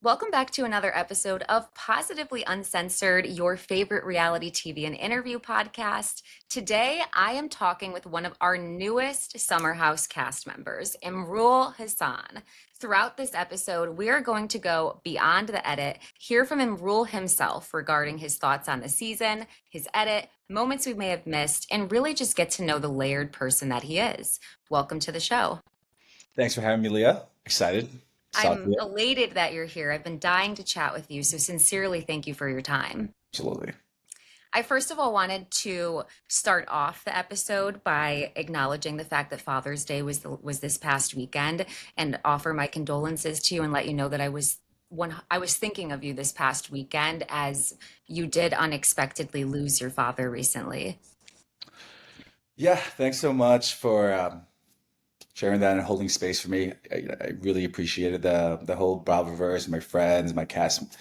Welcome back to another episode of Positively Uncensored, your favorite reality TV and interview podcast. Today, I am talking with one of our newest Summer House cast members, Imrul Hassan. Throughout this episode, we are going to go beyond the edit, hear from Imrul himself regarding his thoughts on the season, his edit, moments we may have missed, and really just get to know the layered person that he is. Welcome to the show. Thanks for having me, Leah. Excited to talk to I'm you. elated that you're here. I've been dying to chat with you, so sincerely thank you for your time. Absolutely. I first of all wanted to start off the episode by acknowledging the fact that Father's Day was this past weekend and offer my condolences to you and let you know that I was thinking of you this past weekend as you did unexpectedly lose your father recently. Yeah, thanks so much for sharing that and holding space for me. I really appreciated the whole Bravoverse. My friends, my castmates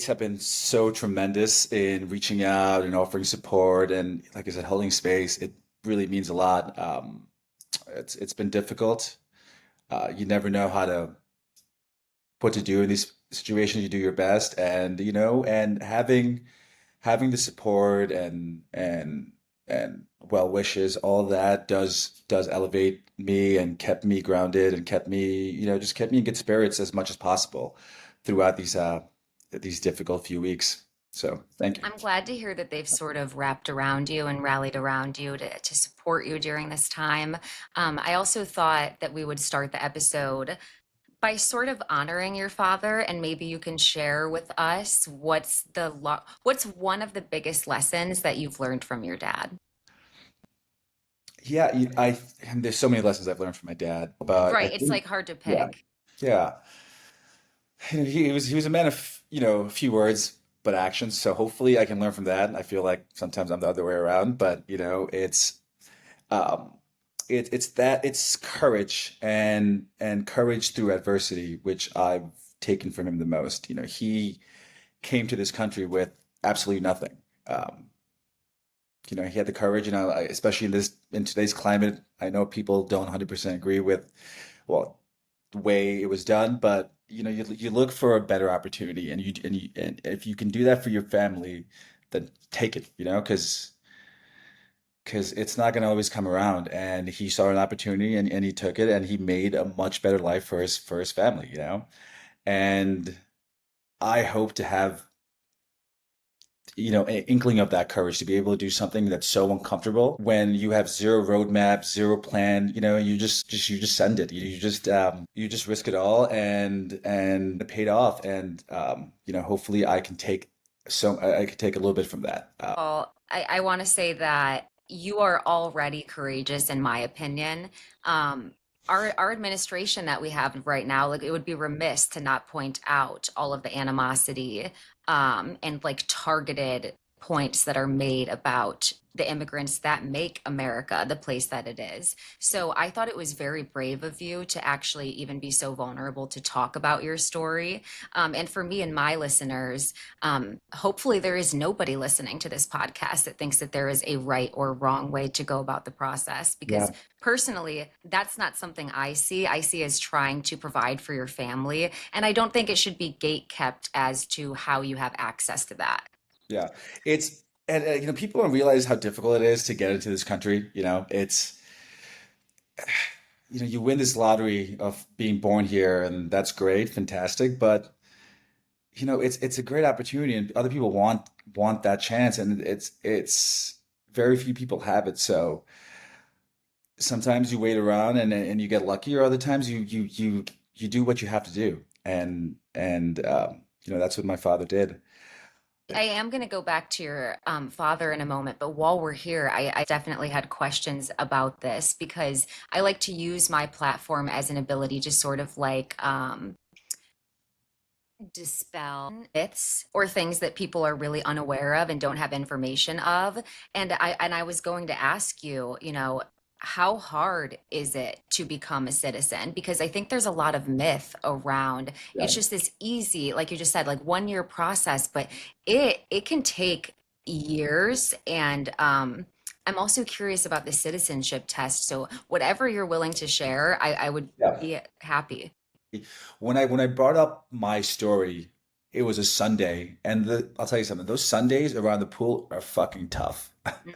have been so tremendous in reaching out and offering support, and like I said, holding space. It really means a lot. It's been difficult. You never know what to do in these situations. You do your best, and and having the support and well wishes, all that does elevate me and kept me grounded and kept me, just kept me in good spirits as much as possible throughout these difficult few weeks. So thank you. I'm glad to hear that they've sort of wrapped around you and rallied around you to support you during this time. I also thought that we would start the episode by sort of honoring your father, and maybe you can share with us what's one of the biggest lessons that you've learned from your dad. Yeah, there's so many lessons I've learned from my dad, but I Right, it's think like hard to yeah, pick. yeah. He was a man of, a few words but actions. So hopefully I can learn from that. I feel like sometimes I'm the other way around, but um it's courage and courage through adversity, which I've taken from him the most. He came to this country with absolutely nothing. Um, he had the courage, especially in today's climate. I know people don't 100% agree with, well, the way it was done, but you look for a better opportunity, and if you can do that for your family, then take it, because it's not going to always come around. And he saw an opportunity, and he took it, and he made a much better life for his family, and I hope to have an inkling of that courage to be able to do something that's so uncomfortable when you have zero roadmap, zero plan. You just send it. You just risk it all, and it paid off. And hopefully I can take a little bit from that. Well, I want to say that you are already courageous, in my opinion. Our administration that we have right now, like it would be remiss to not point out all of the animosity and like targeted points that are made about the immigrants that make America the place that it is. So I thought it was very brave of you to actually even be so vulnerable to talk about your story. And for me and my listeners, hopefully, there is nobody listening to this podcast that thinks that there is a right or wrong way to go about the process. Because Yeah, personally, that's not something I see. I see as trying to provide for your family. And I don't think it should be gate kept as to how you have access to that. yeah. It's and people don't realize how difficult it is to get into this country. It's you win this lottery of being born here, and that's great, fantastic, but it's a great opportunity, and other people want that chance, and it's very few people have it. So sometimes you wait around, and you get lucky, or other times you do what you have to do, and that's what my father did. I am going to go back to your father in a moment, but while we're here, I definitely had questions about this because I like to use my platform as an ability to sort of like dispel myths or things that people are really unaware of and don't have information of. And I was going to ask you, how hard is it to become a citizen? Because I think there's a lot of myth around Yeah. it's just this easy, like you just said, like 1 year process, but it can take years. And I'm also curious about the citizenship test. So whatever you're willing to share, I would Yeah. be happy. When I brought up my story, it was a Sunday, and I'll tell you something. Those Sundays around the pool are fucking tough Mm.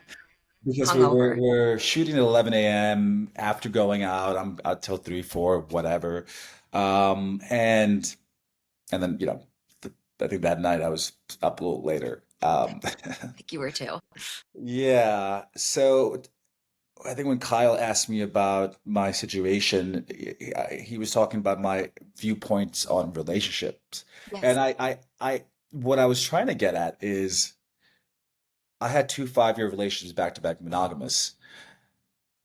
because Hungover. we're shooting at 11 a.m. after going out. I'm out till 3, 4, whatever, um, and and then I think that night I was up a little later. I think you were too. Yeah. So I think when Kyle asked me about my situation, he was talking about my viewpoints on relationships. And Yes. what I was trying to get at is I had two 5-year relationships back to back monogamous.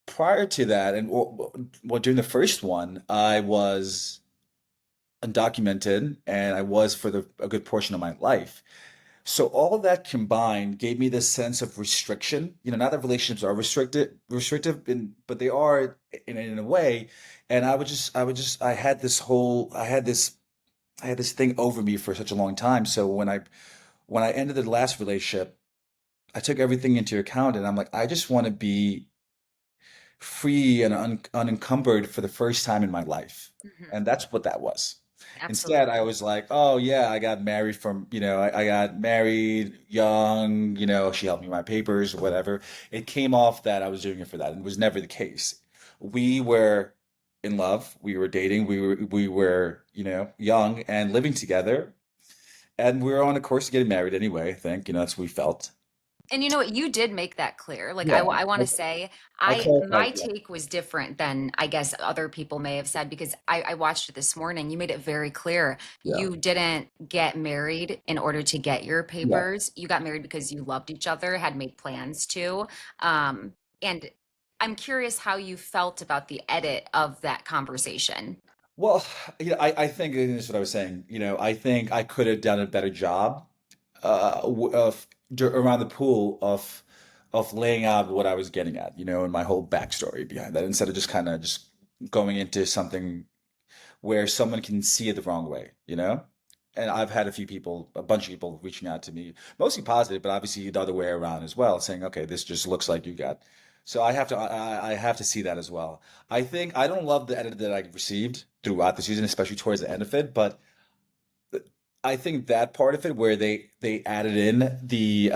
Prior to that, and well, during the first one, I was undocumented and I was for a good portion of my life. So all of that combined gave me this sense of restriction. Not that relationships are restrictive, but they are in a way. And I had this thing over me for such a long time. So when I ended the last relationship, I took everything into account, and I'm like, I just want to be free and unencumbered for the first time in my life. Hmm. And that's what that was. Instead, I Absolutely. was like, oh yeah, I got married I got married young, she helped me with my papers or whatever. It came off that I was doing it for that, and it was never the case. We were in love, we were dating, we were, young and living together, and we were on a course to getting married anyway, I think, that's what we felt. And you know what? You did make that clear. Like Yeah. I want I, to say, I my clarified, yeah. take was different than I guess other people may have said because I watched it this morning. You made it very clear. Yeah. You didn't get married in order to get your Yeah. papers. You got married because you loved each other, had made plans to. And I'm curious how you felt about the edit of that conversation. Well, I think this is what I was saying. I think I could have done a better job around the pool of laying out what I was getting at, and my whole backstory behind that, instead of just kind of just going into something where someone can see it the wrong way, you know? And I've had a bunch of people reaching out to me, mostly positive, but obviously the other way around as well, saying, okay, this just looks like you got. So I have to see that as well. I don't love the edit that I received throughout the season, especially towards the end of it, but I think that part of it where they added in the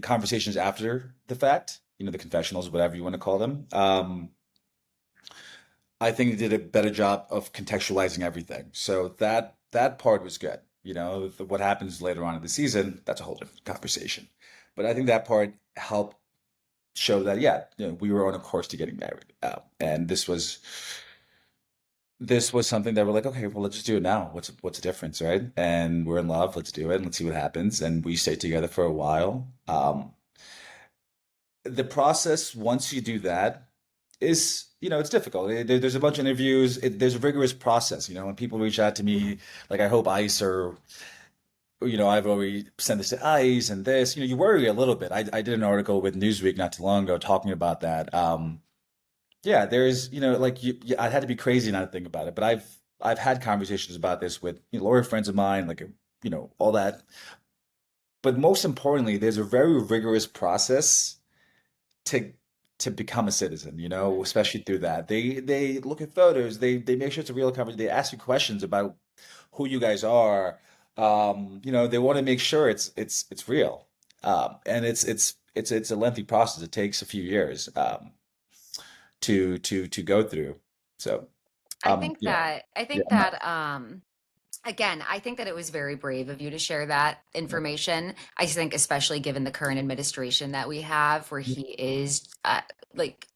conversations after the fact, the confessionals, whatever you want to call them. I think they did a better job of contextualizing everything. So that part was good. What happens later on in the season, that's a whole different conversation. But I think that part helped show that, yeah, we were on a course to getting married, and this was something that we're like, okay, well, let's just do it now. What's the difference, right? And we're in love. Let's do it. And let's see what happens. And we stayed together for a while. The process once you do that is it's difficult. There's a bunch of interviews. There's a rigorous process. When people reach out to me, like I hope ICE or I've already sent this to ICE and this. You worry a little bit. I did an article with Newsweek not too long ago talking about that. Yeah, there's like I'd had to be crazy not to think about it, but I've had conversations about this with lawyer friends of mine, like all that. But most importantly, there's a very rigorous process to to become a citizen, especially through that. They look at photos, they make sure it's a real conversation. They ask you questions about who you guys are. They want to make sure it's real. And it's a lengthy process. It takes a few years to go through. So, I think yeah, that I yeah, think that again, I think that it was very brave of you to share that yeah, information. I think especially given the current administration that we have where he is like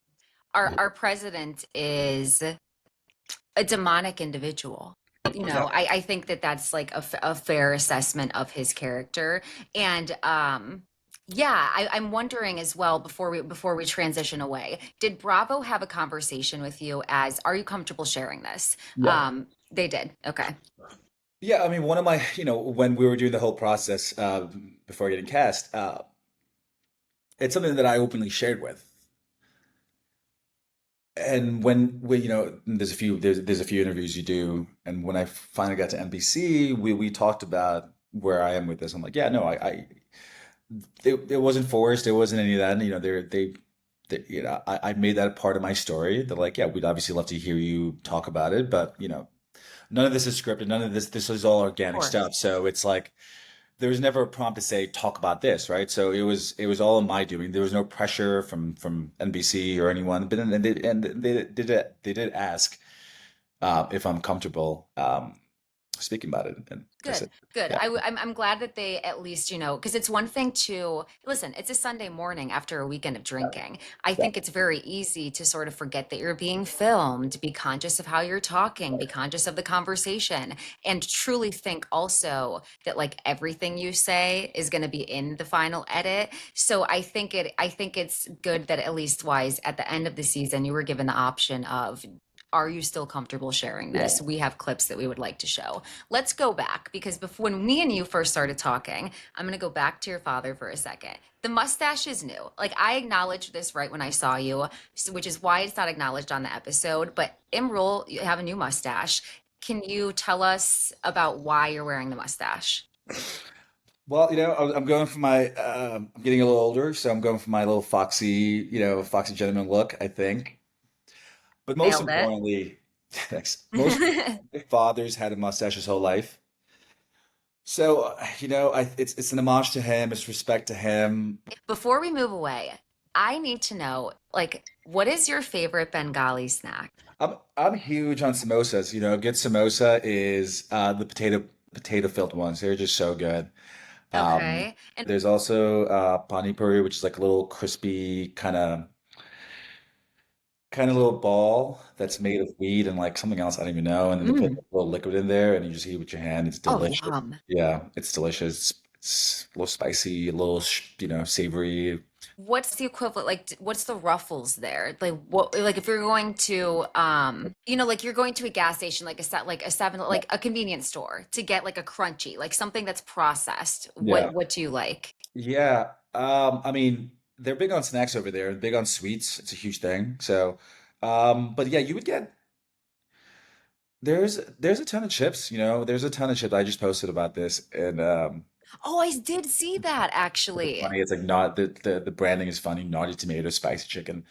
our president is a demonic individual. yeah. I think that that's like a fair assessment of his character. And yeah, I'm wondering as well before we transition away, did Bravo have a conversation with you as are you comfortable sharing this? Yeah. They did. Okay. Yeah, I mean, one of my, when we were doing the whole process before getting cast, it's something that I openly shared with. And there's a few interviews you do, and when I finally got to NBC, we talked about where I am with this. I'm like, yeah, no, it wasn't forced, it wasn't any of that. They I made that a part of my story. They're like, yeah, we'd obviously love to hear you talk about it, but none of this is scripted. None of this is all Of organic course. stuff. So it's like there was never a prompt to say talk about this, right? So it was all in my doing. There was no pressure from NBC or anyone, but they did ask if I'm comfortable speaking about it, and I Good, said, good. yeah, I'm glad that they at least, because it's one thing to listen, it's a Sunday morning after a weekend of drinking. I yeah, think it's very easy to sort of forget that you're being filmed, be conscious of how you're talking, be conscious of the conversation, and truly think also that like everything you say is going to be in the final edit. So I think it's good that at least wise at the end of the season you were given the option of, are you still comfortable sharing yeah. this? We have clips that we would like to show. Let's go back because before when me and you first started talking, I'm going to go back to your father for a second. The mustache is new. Like I acknowledged this right when I saw you, which is why it's not acknowledged on the episode. But Imrul, you have a new mustache. Can you tell us about why you're wearing the mustache? Well, I'm going for my. I'm getting a little older, so I'm going for my little foxy, foxy gentleman look, I think. But most Nailed it. importantly, thanks. Most my father's had a mustache his whole life. So, it's an homage to him, it's respect to him. Before we move away, I need to know, like, what is your favorite Bengali snack? I'm huge on samosas. A good samosa is the potato filled ones. They're just so good. Um, Okay. And there's also pani puri, which is like a little crispy kind of little ball that's made of wheat and like something else I don't even know, and then they put mm, a little liquid in there, and you just eat it with your hand. It's oh, delicious. yum. Yeah, it's delicious. It's a little spicy, a little savory. What's the equivalent? Like, what's the ruffles there? Like, what? Like, if you're going to, like you're going to a gas station, like a set, like a seven, like a convenience store to get like a crunchy, like something that's processed. Yeah, What do you like? yeah. I mean, they're big on snacks over there, big on sweets. It's a huge thing. So, but yeah, you would get there's a ton of chips. There's a ton of chips. I just posted about this, and Oh, I did see that it's actually. funny. It's like not the branding is funny. Naughty tomato, spicy chicken.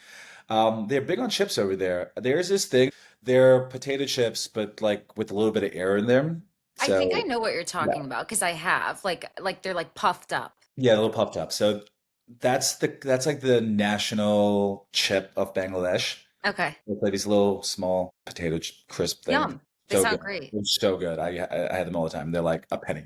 They're big on chips over there. There's this thing. They're potato chips, but like with a little bit of air in them. I think I So know what you're yeah, talking about because I have like they're like puffed up. yeah, a little puffed up. So that's like the national chip of Bangladesh. Okay. It's like these little small potato crisp things. Yum. They So good. sound great. It's so good. I had them all the time. They're like a penny.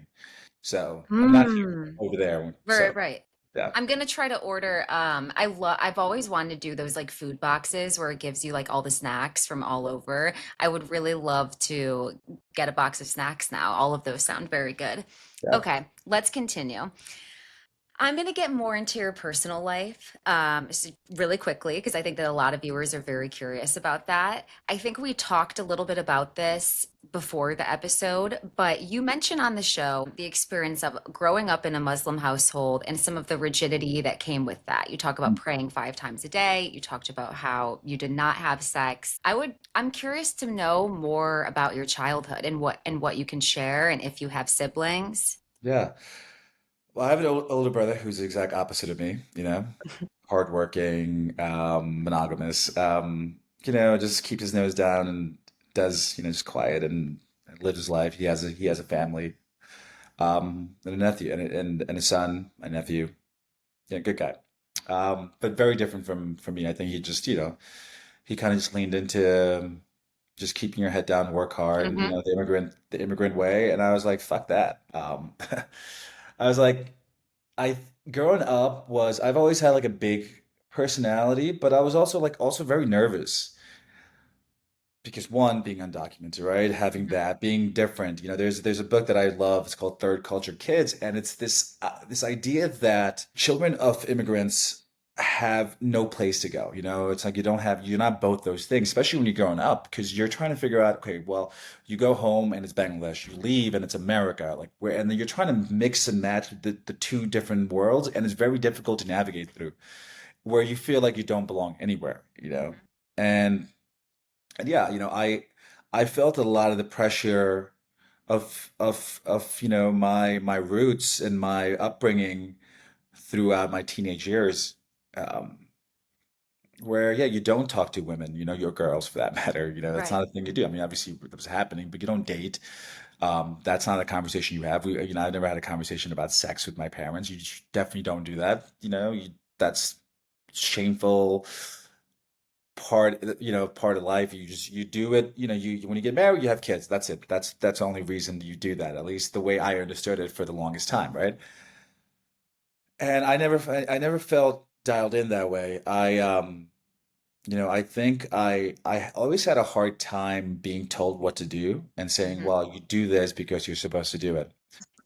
So I'm not here Hmm. over there. Right, So right. yeah, I'm gonna try to order. I've always wanted to do those like food boxes where it gives you like all the snacks from all over. I would really love to get a box of snacks now. All of those sound very good. yeah, Okay, let's continue. I'm going to get more into your personal life really quickly because I think that a lot of viewers are very curious about that. I think we talked a little bit about this before the episode, but you mentioned on the show the experience of growing up in a Muslim household and some of the rigidity that came with that. You talk about praying 5 times a day. You talked about how you did not have sex. I'm curious to know more about your childhood and what you can share and if you have siblings. yeah. Well, I have an older brother who's the exact opposite of me. Hardworking, monogamous. Just keeps his nose down and does just quiet and lives his life. He has a family, and a nephew and a son, my nephew. Yeah, good guy. But very different from me. I think he just he kind of just leaned into just keeping your head down, work hard. Hmm. The immigrant way. And I was like, fuck that. I was like, I growing up was I've always had like a big personality, but I was also very nervous because one, being undocumented, right? Having that, being different. There's a book that I love. It's called Third Culture Kids, and it's this idea that children of immigrants have no place to go. It's like you're not both those things, especially when you're growing up, because you're trying to figure out, okay, well, you go home and it's Bangladesh, you leave and it's America, like where, and then you're trying to mix and match the two different worlds, and it's very difficult to navigate through, where you feel like you don't belong anywhere. And yeah, I felt a lot of the pressure of my roots and my upbringing throughout my teenage years. Um, where yeah, you don't talk to women, your girls for that matter. That's Right. not a thing you do. I mean, obviously it was happening, but you don't date. That's not a conversation you have. I never had a conversation about sex with my parents. You just definitely don't do that. That's shameful part of life. You do it. When you get married, you have kids. That's it. That's the only reason you do that. At least the way I understood it for the longest time, right? And I never felt dialed in that way. I think I always had a hard time being told what to do and saying, Mhm. well, you do this because you're supposed to do it.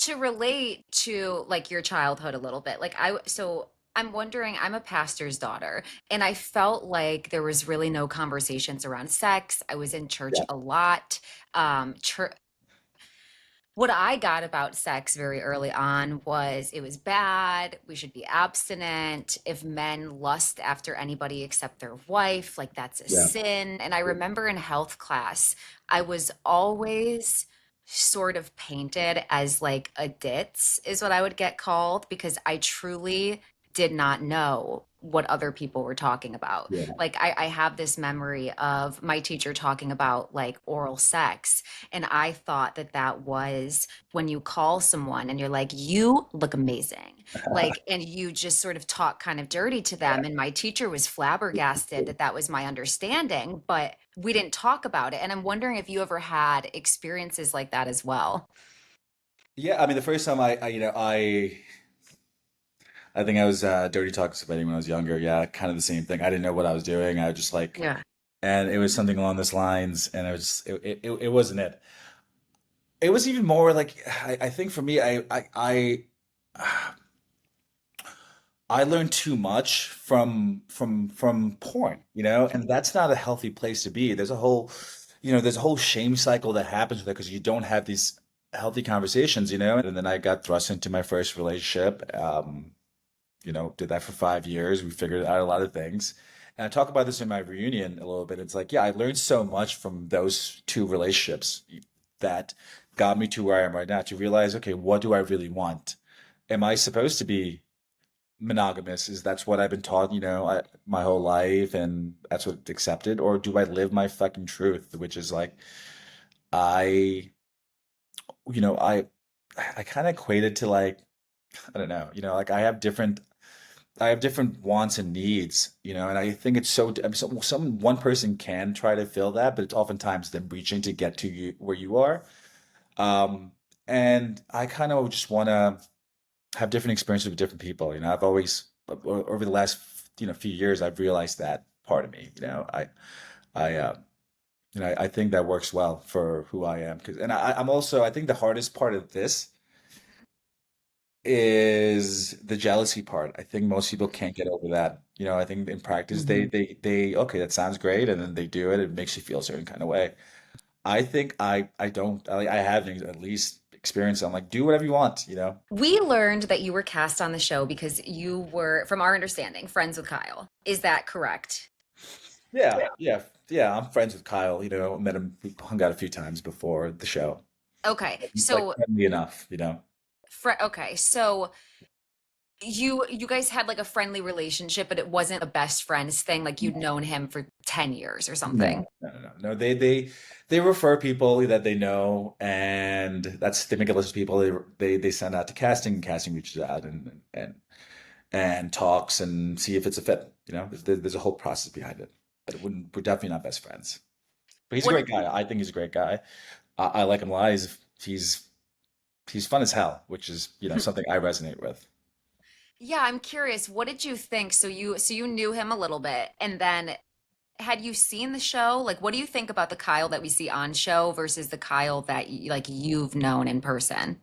To relate to like your childhood a little bit, so I'm wondering, I'm a pastor's daughter, and I felt like there was really no conversations around sex. I was in church Yeah. a lot. Church, what I got about sex very early on was it was bad. We should be abstinent. If men lust after anybody except their wife, like that's a Yeah. sin. And I remember in health class, I was always sort of painted as like a ditz, is what I would get called, because I truly did not know what other people were talking about. Yeah. Like I have this memory of my teacher talking about like oral sex, and I thought that that was when you call someone and you're like, you look amazing. Like, and you just sort of talk kind of dirty to them. And my teacher was flabbergasted that that was my understanding, but we didn't talk about it. And I'm wondering if you ever had experiences like that as well. Yeah, I mean, the first time I think I was dirty talking to somebody when I was younger. Yeah, kind of the same thing. I didn't know what I was doing. I was just like, Yeah. and it was something along those lines, and it wasn't it. It was even more like I think for me, I learned too much from porn, and that's not a healthy place to be. There's a whole shame cycle that happens with it because you don't have these healthy conversations, And then I got thrust into my first relationship. Did that for 5 years. We figured out a lot of things. And I talk about this in my reunion a little bit. It's like, yeah, I learned so much from those two relationships that got me to where I am right now to realize, okay, what do I really want? Am I supposed to be monogamous? Is that's what I've been taught, my whole life, and that's what accepted? Or do I live my fucking truth, which is like, I, you know, I kind of equate it to like, I don't know, like I have different wants and needs, and I think it's one person can try to fill that, but it's oftentimes them reaching to get to you where you are. Um, and I kind of just want to have different experiences with different people. I've always over the last few years I've realized that part of me. I think that works well for who I am because and I'm also I think the hardest part of this is the jealousy part. I think most people can't get over that. I think in practice Mhm. they okay, that sounds great, and then they do it. It makes you feel a certain kind of way. I think I don't. I haven't at least experienced. I'm like, do whatever you want. We learned that you were cast on the show because you were, from our understanding, friends with Kyle. Is that correct? Yeah, yeah, yeah. I'm friends with Kyle. Met him. We hung out a few times before the show. Okay. Like So, friendly enough. okay. So you guys had like a friendly relationship, but it wasn't a best friends thing. Like you'd known him for 10 years or something. No, no, no, no. No, they refer people that they know, and they make a list of people they send out to casting, and casting reaches out and talks and see if it's a fit. There's a whole process behind it, but we're definitely not best friends. But he's a What great did guy. I think he's a great guy. I like him a lot. He's fun as hell, which is something I resonate with. Yeah, I'm curious. What did you think? So you knew him a little bit, and then had you seen the show? Like, what do you think about the Kyle that we see on show versus the Kyle that like you've known in person?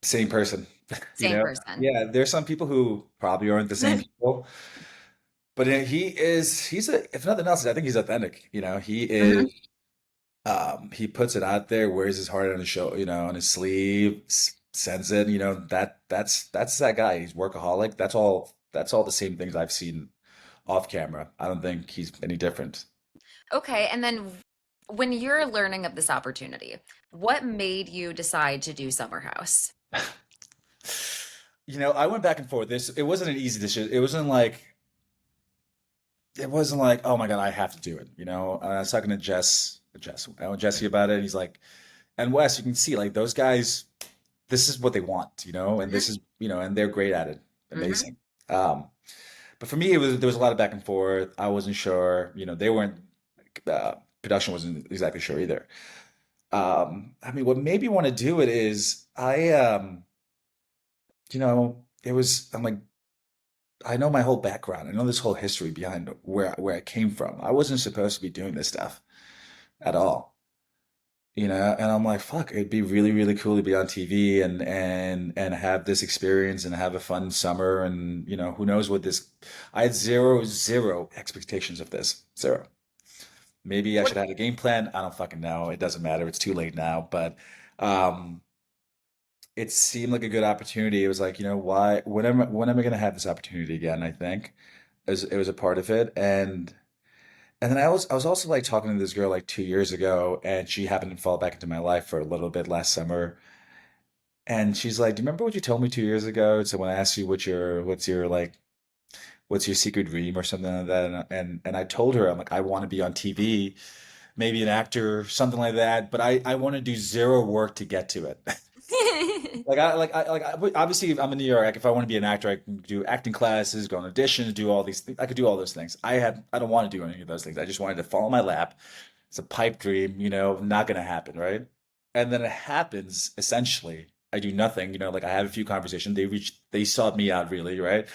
Same person, you Same know? person. Yeah, there's some people who probably aren't the same people, but if nothing else, I think he's authentic. He is, Mhm. he puts it out there, wears his heart on his show, on his sleeve, sends it, that's that guy. He's workaholic. That's all the same things I've seen off camera. I don't think he's any different. Okay, and then when you're learning of this opportunity, what made you decide to do Summer House? I went back and forth. It wasn't an easy decision. It wasn't like it wasn't like, oh my God, I have to do it. I was talking to Jesse about it. And he's like, and Wes, you can see like those guys, this is what they want, and Hmm. this is, and they're great at it. Hmm. Amazing. Um, but for me, there was a lot of back and forth. I wasn't sure, they weren't, production wasn't exactly sure either. I mean, what made me want to do it is I'm like, I know my whole background. I know this whole history behind where I came from. I wasn't supposed to be doing this stuff at all. And I'm like, fuck, it'd be really, really cool to be on TV and have this experience and have a fun summer and who knows what this. I had zero expectations of this. Zero. Maybe I should What? have had a game plan. I don't fucking know. It doesn't matter. It's too late now. But um it seemed like a good opportunity. It was like, why when am I gonna have this opportunity again, I think. It was a part of it. And then I was also like talking to this girl like 2 years ago, and she happened to fall back into my life for a little bit last summer. And she's like, "Do you remember what you told me 2 years ago?" So when I asked you what's your secret dream or something like that, and I told her, I'm like, I want to be on TV, maybe an actor, something like that, but I want to do zero work to get to it. Obviously, if I'm in New York. Like, if I want to be an actor, I can do acting classes, go on auditions, do all these things. I could do all those things. I don't want to do any of those things. I just wanted to fall in my lap. It's a pipe dream, not gonna happen, right? And then it happens essentially. I do nothing, like I have a few conversations. They sought me out really, right?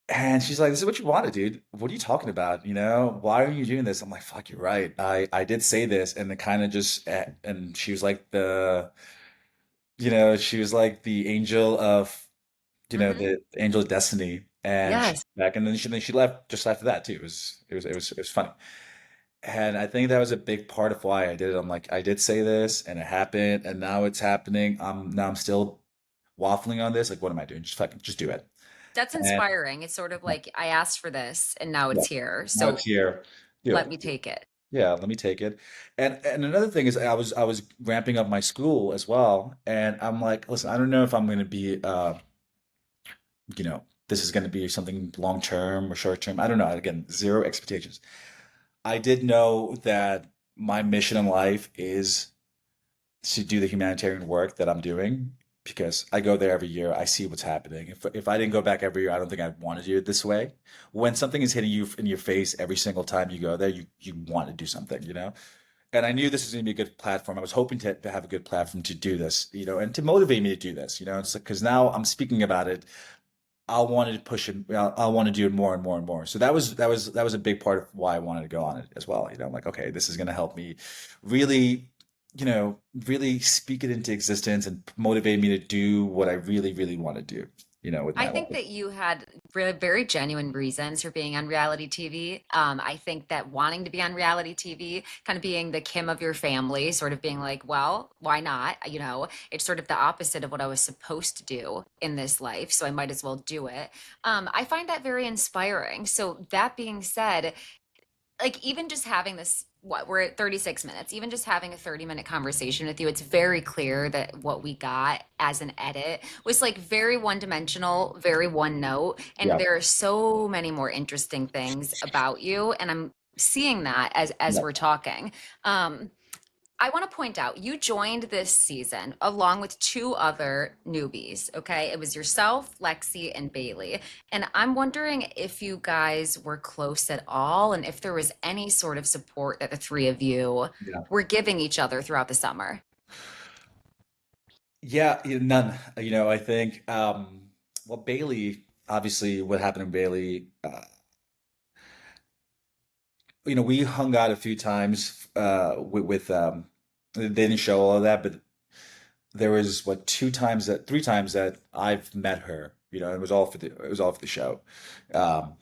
And she's like, "This is what you wanted, dude. What are you talking about? Why are you doing this?" I'm like, "Fuck, you're right. I did say this," and it kind of just, and she was like the angel of, Hmm. the angel of destiny, and she Yes. back, and then she left just after that too. It was funny, and I think that was a big part of why I did it. I'm like, I did say this, and it happened, and now it's happening. I'm still waffling on this. Like, what am I doing? Just fucking just do it. That's And inspiring. It's sort of like I asked for this and now yeah, it's here. now it's So here. Do let it. me take it. Yeah, let me take it. And another thing is I was ramping up my school as well, and I'm like, listen, I don't know if I'm going to be this is going to be something long term or short term. I don't know. Again, zero expectations. I did know that my mission in life is to do the humanitarian work that I'm doing because I go there every year. I see what's happening. If I didn't go back every year, I don't think I'd want to do it this way. When something is hitting you in your face every single time you go there, you want to do something. And I knew this was going to be a good platform. I was hoping to have a good platform to do this, and to motivate me to do this. It's like, because now I'm speaking about it, I wanted to push it. I want to do it more and more and more. So that was a big part of why I wanted to go on it as well. I'm like, okay, this is going to help me really, really speak it into existence and motivate me to do what I really, really want to do, with I my think life. that you had really very genuine reasons for being on reality TV. I think that wanting to be on reality TV, kind of being the Kim of your family, sort of being like, well, why not? It's sort of the opposite of what I was supposed to do in this life, so I might as well do it. I find that very inspiring. So that being said, like even just having this, what, we're at 36 minutes, even just having a 30-minute conversation with you, it's very clear that what we got as an edit was like very one dimensional, very one note, and Yeah. there are so many more interesting things about you, and I'm seeing that as Yeah. we're talking. um I want to point out you joined this season along with two other newbies, okay? It was yourself, Lexi, and Bailey. And I'm wondering if you guys were close at all and if there was any sort of support that the three of you Yeah. were giving each other throughout the summer. Yeah. None. I think, well, Bailey, obviously, what happened to Bailey, we hung out a few times they didn't show all of that, but there was what 3 times that I've met her. It was all for the show.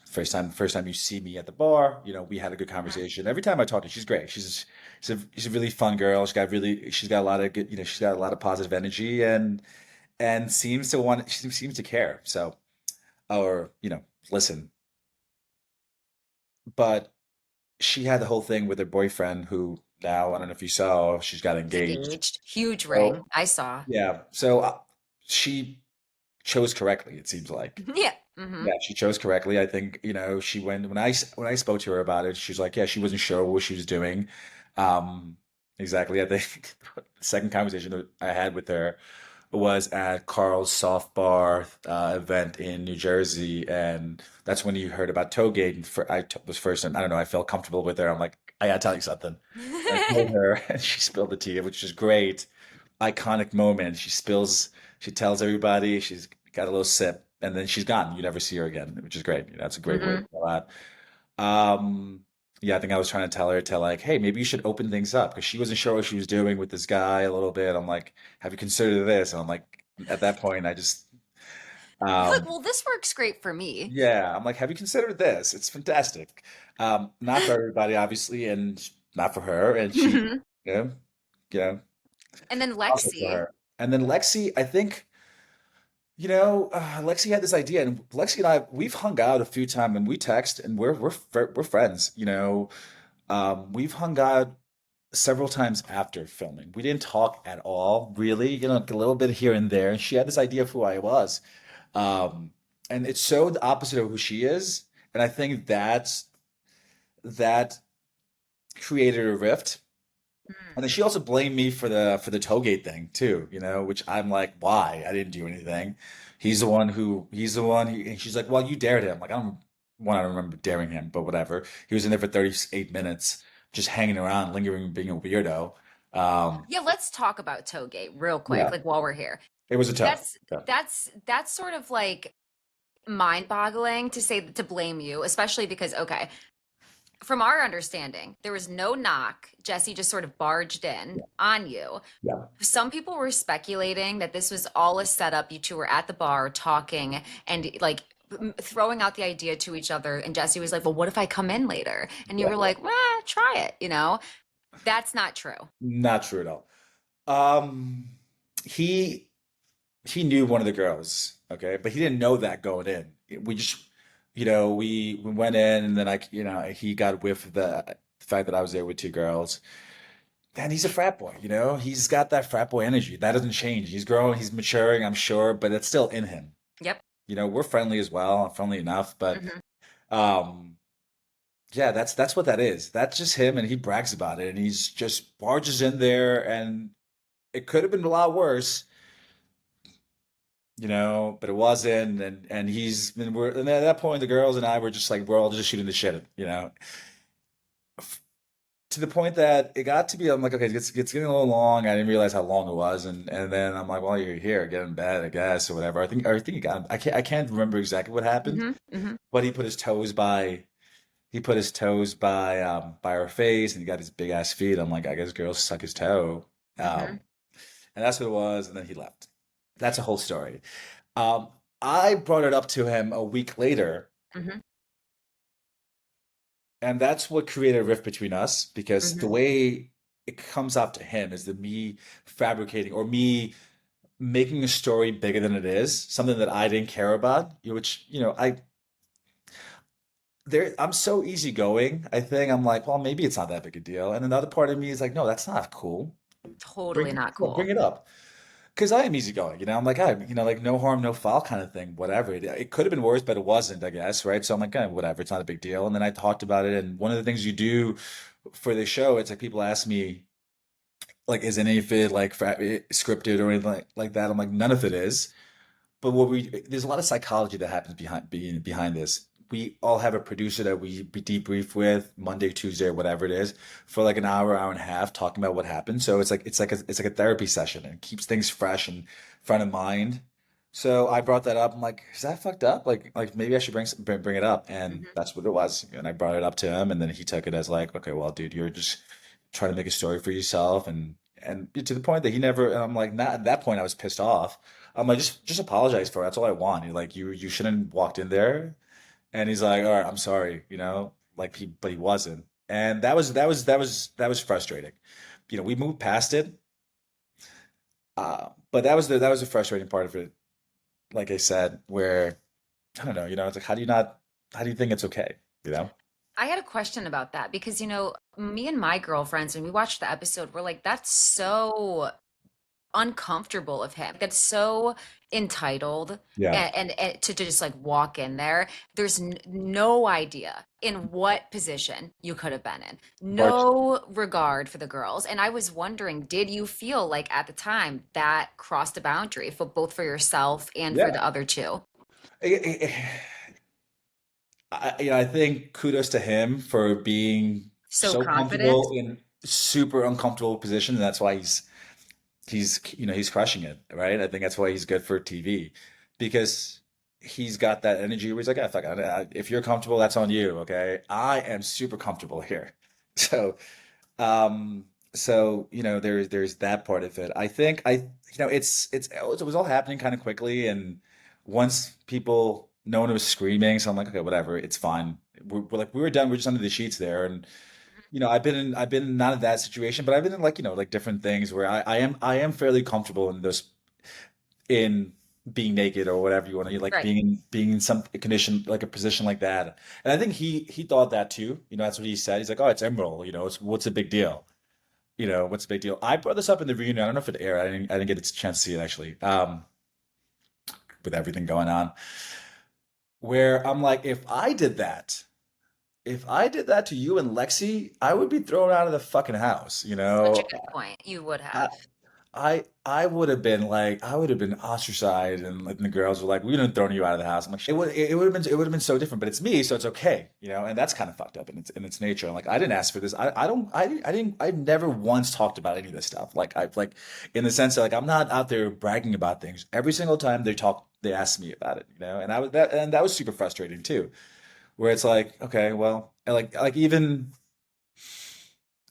First time you see me at the bar, we had a good Mhm. conversation. Every time I talk to her, she's great. She's a really fun girl. She's got a lot of good, she's got a lot of positive energy and she seems to care. So, or, listen, but she had the whole thing with her boyfriend who now, I don't know if you saw, she's got He's engaged. engaged, huge So ring. I saw. yeah, so she chose correctly, it seems like. Yeah. Hmm. Yeah, she chose correctly. I think, she went when I spoke to her about it, she was like, yeah, she wasn't sure what she was doing. Um, exactly. I think the second conversation that I had with her was at Carl's Soft Bar event in New Jersey, and that's when you heard about Toggate. And was first, and I don't know, I felt comfortable with her. I'm like, I gotta tell you something. And I told her, and she spilled the tea, which is great. Iconic moment. She tells everybody, she's got a little sip, and then she's gone. You never see her again, which is great. That's a great way to Hmm. go out. Um, yeah, I think I was trying to tell her to like, hey, maybe you should open things up because she wasn't sure what she was doing with this guy a little bit. I'm like, have you considered this? And I'm like, at that point, I just, You're like, um, well, this works great for me. yeah, I'm like, have you considered this? It's fantastic. Not for everybody, obviously, and not for her. And she, Hmm. you know, you know, And then also for Lexi. her. And then Lexi, I think. Lexi had this idea, and Lexi and I, we've hung out a few times, and we text, and we're friends. We've hung out several times after filming. We didn't talk at all, really. A little bit here and there. And she had this idea of who I was, um, and it's so the opposite of who she is. And I think that created a rift. And then she also blamed me for the Tollgate thing too, which I'm like, why? I didn't do anything. He's the one and she's like, well, you dared him. Like, I don't remember daring him, but whatever. He was in there for 38 minutes, just hanging around, lingering, being a weirdo. Um, Yeah, let's talk about Toggate real quick, yeah, like while we're here. it was a toe. That's Yeah, that's sort of like mind-boggling to say to blame you, especially because okay, from our understanding, there was no knock. Jesse just sort of barged in yeah, on you. yeah, Some people were speculating that this was all a setup. You two were at the bar talking and like throwing out the idea to each other. And Jesse was like, well, what if I come in later? And you yeah. were like, well, try it. That's not true. Not true at all. Um, he he knew one of the girls, okay, but he didn't know that going in. We just, we went in, and then he got whiff of the fact that I was there with two girls. And he's a frat boy, he's got that frat boy energy. That doesn't change. He's growing, he's maturing, I'm sure, but it's still in him. Yep. We're friendly as well, friendly enough, but Hmm. um, yeah, that's what that is. That's just him, and he brags about it, and he's just barges in there, and it could have been a lot worse. But it wasn't, and and at that point the girls and I were just like we're all just shooting the shit, to the point that it got to be I'm like okay it's getting a little long. I didn't realize how long it was, and then I'm like well you're here get in bed I guess or whatever. I think he got I can't remember exactly what happened, Hmm. Hmm. but he put his toes by our face and he got his big ass feet. I'm like I guess girls suck his toe, Hmm. um, and that's what it was, and then he left. That's a whole story. Um, I brought it up to him a week later, Hmm. and that's what created a rift between us because the Hmm. way it comes up to him is the me fabricating or me making a story bigger than it is, something that I didn't care about, which, I'm so easygoing. I think I'm like, well, maybe it's not that big a deal. And another part of me is like, no, that's not cool. Totally not Bring cool. it up. Because I am easygoing, I'm like, like no harm, no foul kind of thing, whatever. It could have been worse, but it wasn't, I guess, right? So I'm like, whatever, it's not a big deal. And then I talked about it, and one of the things you do for the show, it's like people ask me, like, is any of it like scripted or anything like that? I'm like, none of it is. But there's a lot of psychology that happens behind this. We all have a producer that we debrief with Monday, Tuesday, or whatever it is, for like an hour, hour and a half, talking about what happened. So it's like a therapy session and it keeps things fresh and front of mind. So I brought that up. I'm like, is that fucked up? Like maybe I should bring it up, and Hmm. that's what it was. And I brought it up to him, and then he took it as like, okay, well, dude, you're just trying to make a story for yourself, and to the point that he never. And I'm like, not at that point. I was pissed off. I'm like, just apologize for it. That's all I want. You're like, you shouldn't have walked in there. And he's like, all right, I'm sorry, like but he wasn't. And that was frustrating. We moved past it. But that was the frustrating part of it. Like I said, where I don't know, it's like, how do you think it's okay? You know? I had a question about that because, me and my girlfriends, when we watched the episode, we're like, that's so uncomfortable of him. That's so entitled, Yeah. and to just like walk in there. There's no idea in what position you could have been in. But No regard for the girls. And I was wondering, did you feel like at the time that crossed a boundary for both for yourself and for yeah. the other two? I think kudos to him for being So so confident. comfortable in super uncomfortable positions, and that's why he's crushing it, right? I think that's why he's good for TV because he's got that energy where he's like, yeah, fuck, if you're comfortable, that's on you, okay? I am super comfortable here, so um, there's that part of it. I think it was all happening kind of quickly, and once people, no one was screaming, so I'm like, okay, whatever, it's fine. We're like we were done. We're just under the sheets there, and I've been not in that situation, but I've been in like like different things where I am fairly comfortable in those in being naked or whatever you want to like Right. being in some condition like a position like that. And I think he thought that too. That's what he said. He's like, oh, it's Emerald. It's what's the big deal? What's the big deal? I brought this up in the reunion. I don't know if it aired. I didn't get a chance to see it actually. With everything going on, where I'm like, if I did that to you and Lexi, I would be thrown out of the fucking house. Such a good point. You would I, have. I would have been like I would have been ostracized, and the girls were like, "We didn't throw you out of the house." I'm like, it would have been so different, but it's me, so it's okay. And that's kind of fucked up in its nature. I'm like, I didn't ask for this. I don't I didn't I've never once talked about any of this stuff. Like I've like in the sense that like I'm not out there bragging about things. Every single time they asked me about it. And that was super frustrating too, where it's like, okay, well, and like even.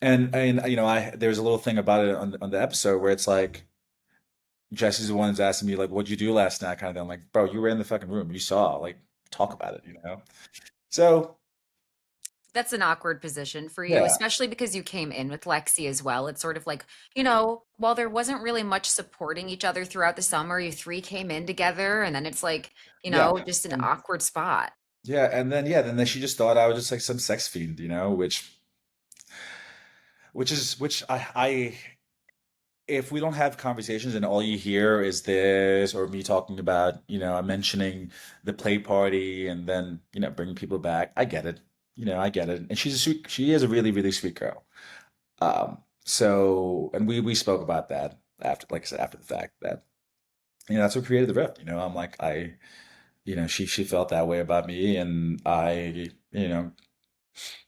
And there's a little thing about it on the episode where it's like Jesse's the one who's asking me like, "What'd you do last night?" Kind of thing. I'm like, "Bro, you were in the fucking room. You saw. Like, talk about it." So That's an awkward position for you, yeah, especially because you came in with Lexi as well. It's sort of like, while there wasn't really much supporting each other throughout the summer, you three came in together, and then it's like, yeah, just an and awkward spot. then she just thought I was just like some sex fiend, which I if we don't have conversations and all you hear is this or me talking about, I'm mentioning the play party and then, bringing people back, I get it. I get it. And she is a really, really sweet girl. And we spoke about that after, like I said, after the fact that, that's what created the rift. I'm like, she felt that way about me and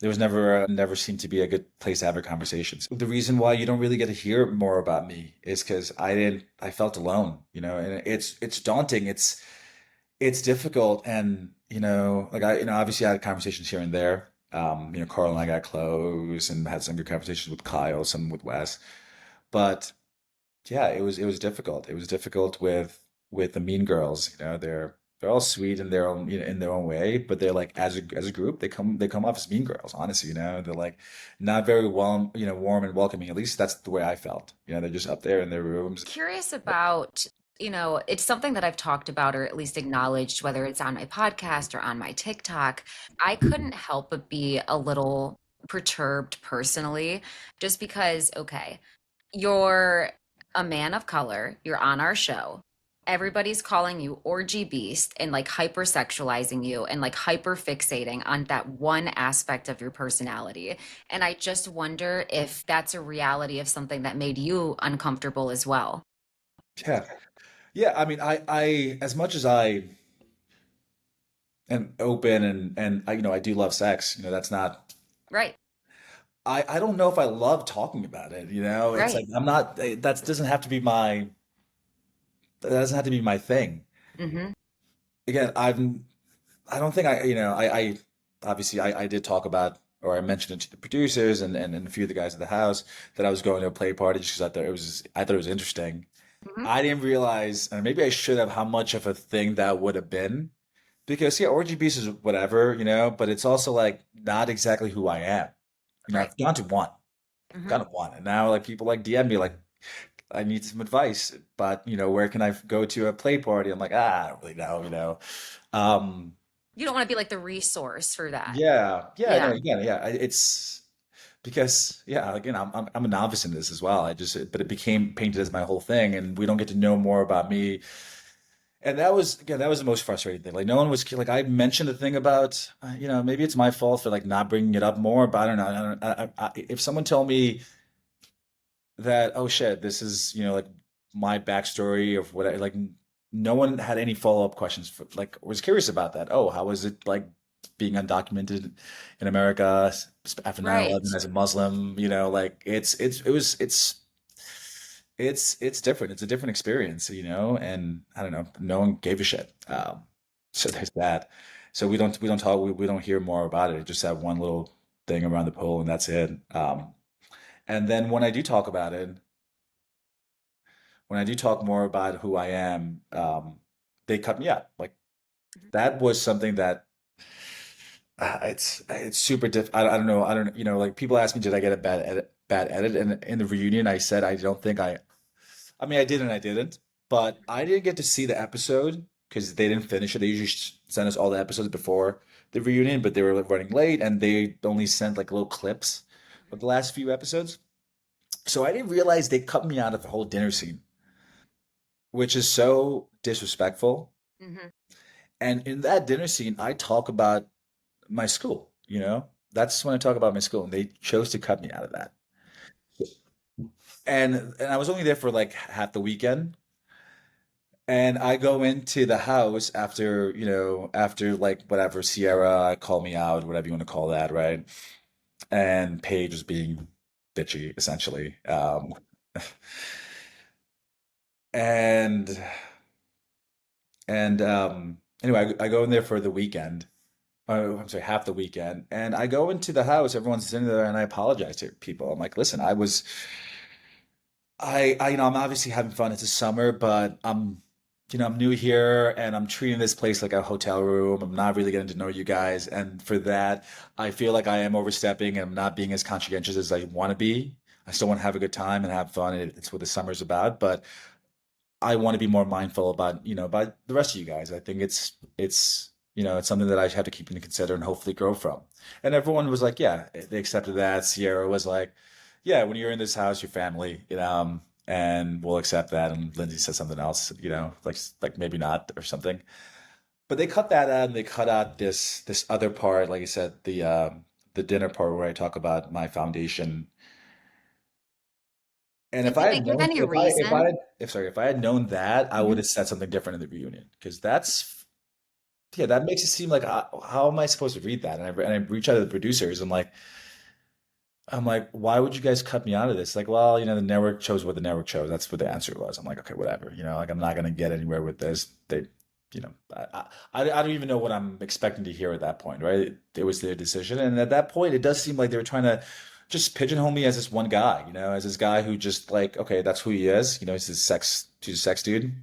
there was never seemed to be a good place to have a conversation. So the reason why you don't really get to hear more about me is because I felt alone, and it's daunting. It's difficult. And, like obviously I had conversations here and there. Carl and I got close and had some good conversations with Kyle, some with Wes. But yeah, it was difficult. It was difficult with the Mean Girls. They're all sweet in their own in their own way, but they're like as a group they come off as Mean Girls. Honestly, they're like not very warm and welcoming. At least that's the way I felt. They're just up there in their rooms. Curious about, it's something that I've talked about or at least acknowledged, whether it's on my podcast or on my TikTok. I couldn't help but be a little perturbed personally, just because, okay, you're a man of color, you're on our show. Everybody's calling you orgy beast and like hypersexualizing you and like hyper fixating on that one aspect of your personality. And I just wonder if that's a reality of something that made you uncomfortable as well. Yeah, yeah. I mean, I as much as I am open and I do love sex. That's not. Right, I don't know if I love talking about it. It's right. like I'm not. That doesn't have to be my thing. Hmm. Again, I don't think I obviously I did talk about or I mentioned it to the producers and a few of the guys at the house that I was going to a play party just because I thought it was interesting. Hmm. I didn't realize, and maybe I should have, how much of a thing that would have been because yeah, orgy beast is whatever, but it's also like not exactly who I am. Right. I've gone to one, Hmm. gone to one, and now like people like DM me like I need some advice, but where can I go to a play party? I'm like, I don't really know. Um, You don't want to be like the resource for that. yeah, yeah, no, Yeah. again, yeah, it's. because yeah, again, I'm a novice in this as well. But it became painted as my whole thing, and we don't get to know more about me. And that was again, that was the most frustrating thing. Like no one was like I mentioned the thing about maybe it's my fault for like not bringing it up more, but I don't know. If someone told me that oh shit, this is like my backstory of what like no one had any follow-up questions for like was curious about that. Oh, how was it like being undocumented in America after 9/11 Right. as a Muslim? Like it's different. It's a different experience, and I don't know, no one gave a shit. So there's that. So we don't talk we don't hear more about it. Just that one little thing around the pool and that's it. And then when I do talk more about who I am, they cut me out. Like Mhm. that was something that it's super I don't know. I don't like people ask me, did I get a bad edit? And in the reunion, I said I don't think I mean, I did and I didn't, but I didn't get to see the episode because they didn't finish it. They usually send us all the episodes before the reunion, but they were like running late and they only sent like little clips of the last few episodes. So I didn't realize they cut me out of the whole dinner scene, which is so disrespectful. Mhm. And in that dinner scene, I talk about my school. That's when I talk about my school, and they chose to cut me out of that. And I was only there for like half the weekend. And I go into the house after like whatever Sierra called me out, whatever you want to call that, right? And Paige was being bitchy, essentially. And anyway, I go in there for the weekend. Oh, I'm sorry, half the weekend. And I go into the house, everyone's sitting there, and I apologize to people. I'm like, listen, I'm obviously having fun. It's a summer, but I'm new here and I'm treating this place like a hotel room. I'm not really getting to know you guys. And for that, I feel like I am overstepping and I'm not being as conscientious as I want to be. I still want to have a good time and have fun. It's what the summer's about, but I want to be more mindful about the rest of you guys. I think it's something that I have to keep into consider and hopefully grow from. And everyone was like, yeah, they accepted that. Sierra was like, yeah, when you're in this house, your family, and we'll accept that. And Lindsay said something else, like maybe not or something. But they cut that out and they cut out this other part, like you said, the dinner part where I talk about my foundation. And Did if they I had give known, any reason? if I had known that, I would Mhm. have said something different in the reunion because yeah, that makes it seem like how am I supposed to read that? And I reach out to the producers. I'm like, why would you guys cut me out of this? Like, well, the network chose what the network chose. That's what the answer was. I'm like, okay, whatever. Like I'm not gonna get anywhere with this. I don't even know what I'm expecting to hear at that point, right? It was their decision, and at that point, it does seem like they were trying to just pigeonhole me as this one guy, as this guy who just like, okay, that's who he is. He's a sex dude,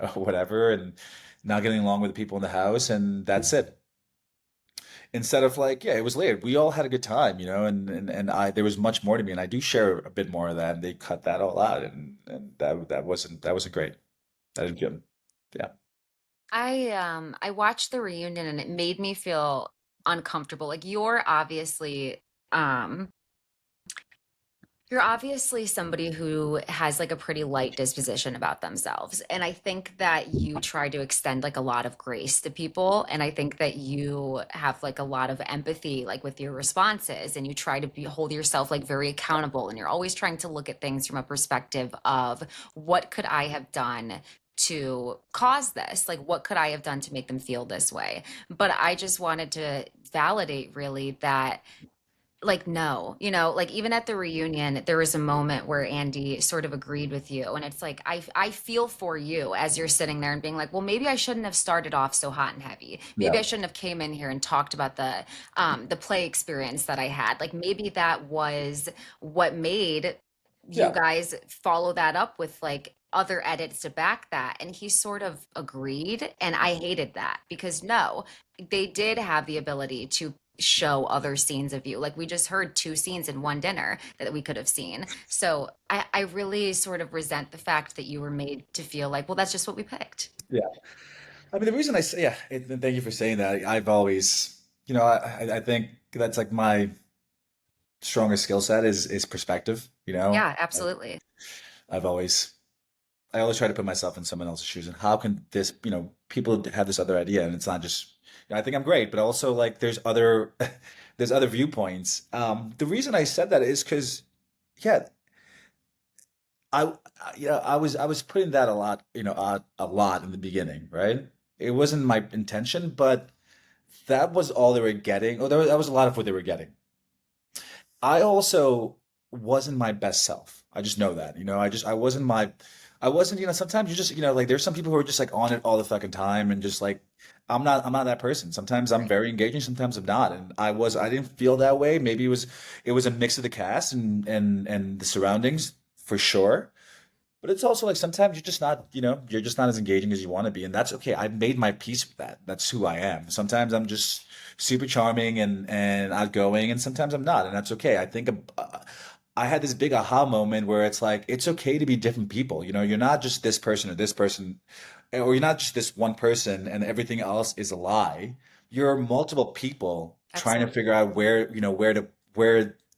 or whatever, and not getting along with the people in the house, and that's it instead of like, yeah, it was later. We all had a good time, and I there was much more to me, and I do share a bit more of that. And they cut that all out, and that wasn't great. That didn't feel, yeah, I watched the reunion and it made me feel uncomfortable. Like um you're obviously somebody who has like a pretty light disposition about themselves. And I think that you try to extend like a lot of grace to people. And I think that you have like a lot of empathy, like with your responses, and you try to hold yourself like very accountable. And you're always trying to look at things from a perspective of what could I have done to cause this? Like, what could I have done to make them feel this way? But I just wanted to validate really that like no, like even at the reunion there was a moment where Andy sort of agreed with you, and it's like I feel for you as you're sitting there and being like, well, maybe I shouldn't have started off so hot and heavy, maybe yeah, I shouldn't have came in here and talked about the play experience that I had, like maybe that was what made you yeah, guys follow that up with like other edits to back that. And he sort of agreed, and I hated that because no, they did have the ability to show other scenes of you. Like we just heard two scenes in one dinner that we could have seen. So I really sort of resent the fact that you were made to feel like, well, that's just what we picked. yeah. I mean, the reason I say, yeah, thank you for saying that. I've always, I think that's like strongest skill set is perspective, you know. Yeah, absolutely. I've always I always try to put myself in someone else's shoes and how can this, people have this other idea and it's not just, I think I'm great, but also like there's other there's other viewpoints. The reason I said that is because yeah, I was putting that a lot, a lot in the beginning, right? It wasn't my intention, but that was all they were getting. Oh, that was a lot of what they were getting. I also wasn't my best self. I just know that, I wasn't, sometimes you just, like there's some people who are just like on it all the fucking time and just like, I'm not that person. Sometimes I'm Right. very engaging, sometimes I'm not. And I didn't feel that way. Maybe it was a mix of the cast and the surroundings for sure. But it's also like sometimes you're just not as engaging as you want to be, and that's okay. I've made my peace with that. That's who I am. Sometimes I'm just super charming and outgoing, and sometimes I'm not, and that's okay. I think I had this big aha moment where it's like it's okay to be different people. You're not just this person or this person, or you're not just this one person, and everything else is a lie. You're multiple people trying to Excellent. figure out where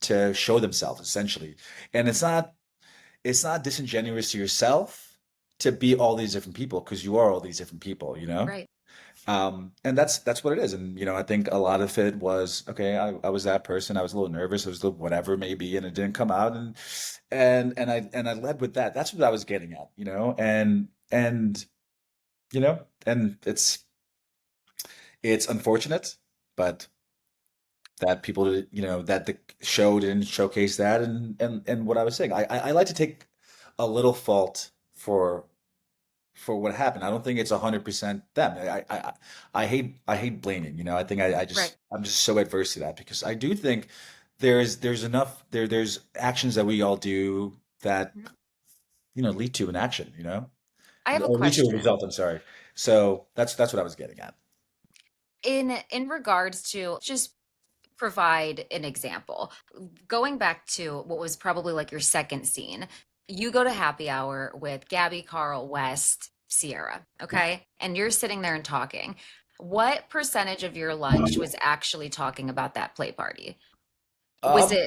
to show themselves essentially, and it's not disingenuous to yourself to be all these different people because you are all these different people, you know? Right. And that's what it is. And I think a lot of it was okay. I was that person. I was a little nervous. I was a little whatever maybe, and it didn't come out. And I led with that. That's what I was getting at, and it's unfortunate, but that people, that the show didn't showcase that, and what I was saying. I like to take a little fault for what happened. I don't think it's 100% them. I hate blaming. I think Right. I'm just so adverse to that because I do think there's enough there's actions that we all do that Mhm. lead to an action, I have a or lead to a question. result. I'm sorry. So that's what I was getting at. In regards to just provide an example. Going back to what was probably like your second scene, you go to happy hour with Gabby, Carl, West, Sierra, okay? And you're sitting there and talking. What percentage of your lunch was actually talking about that play party? Was Um,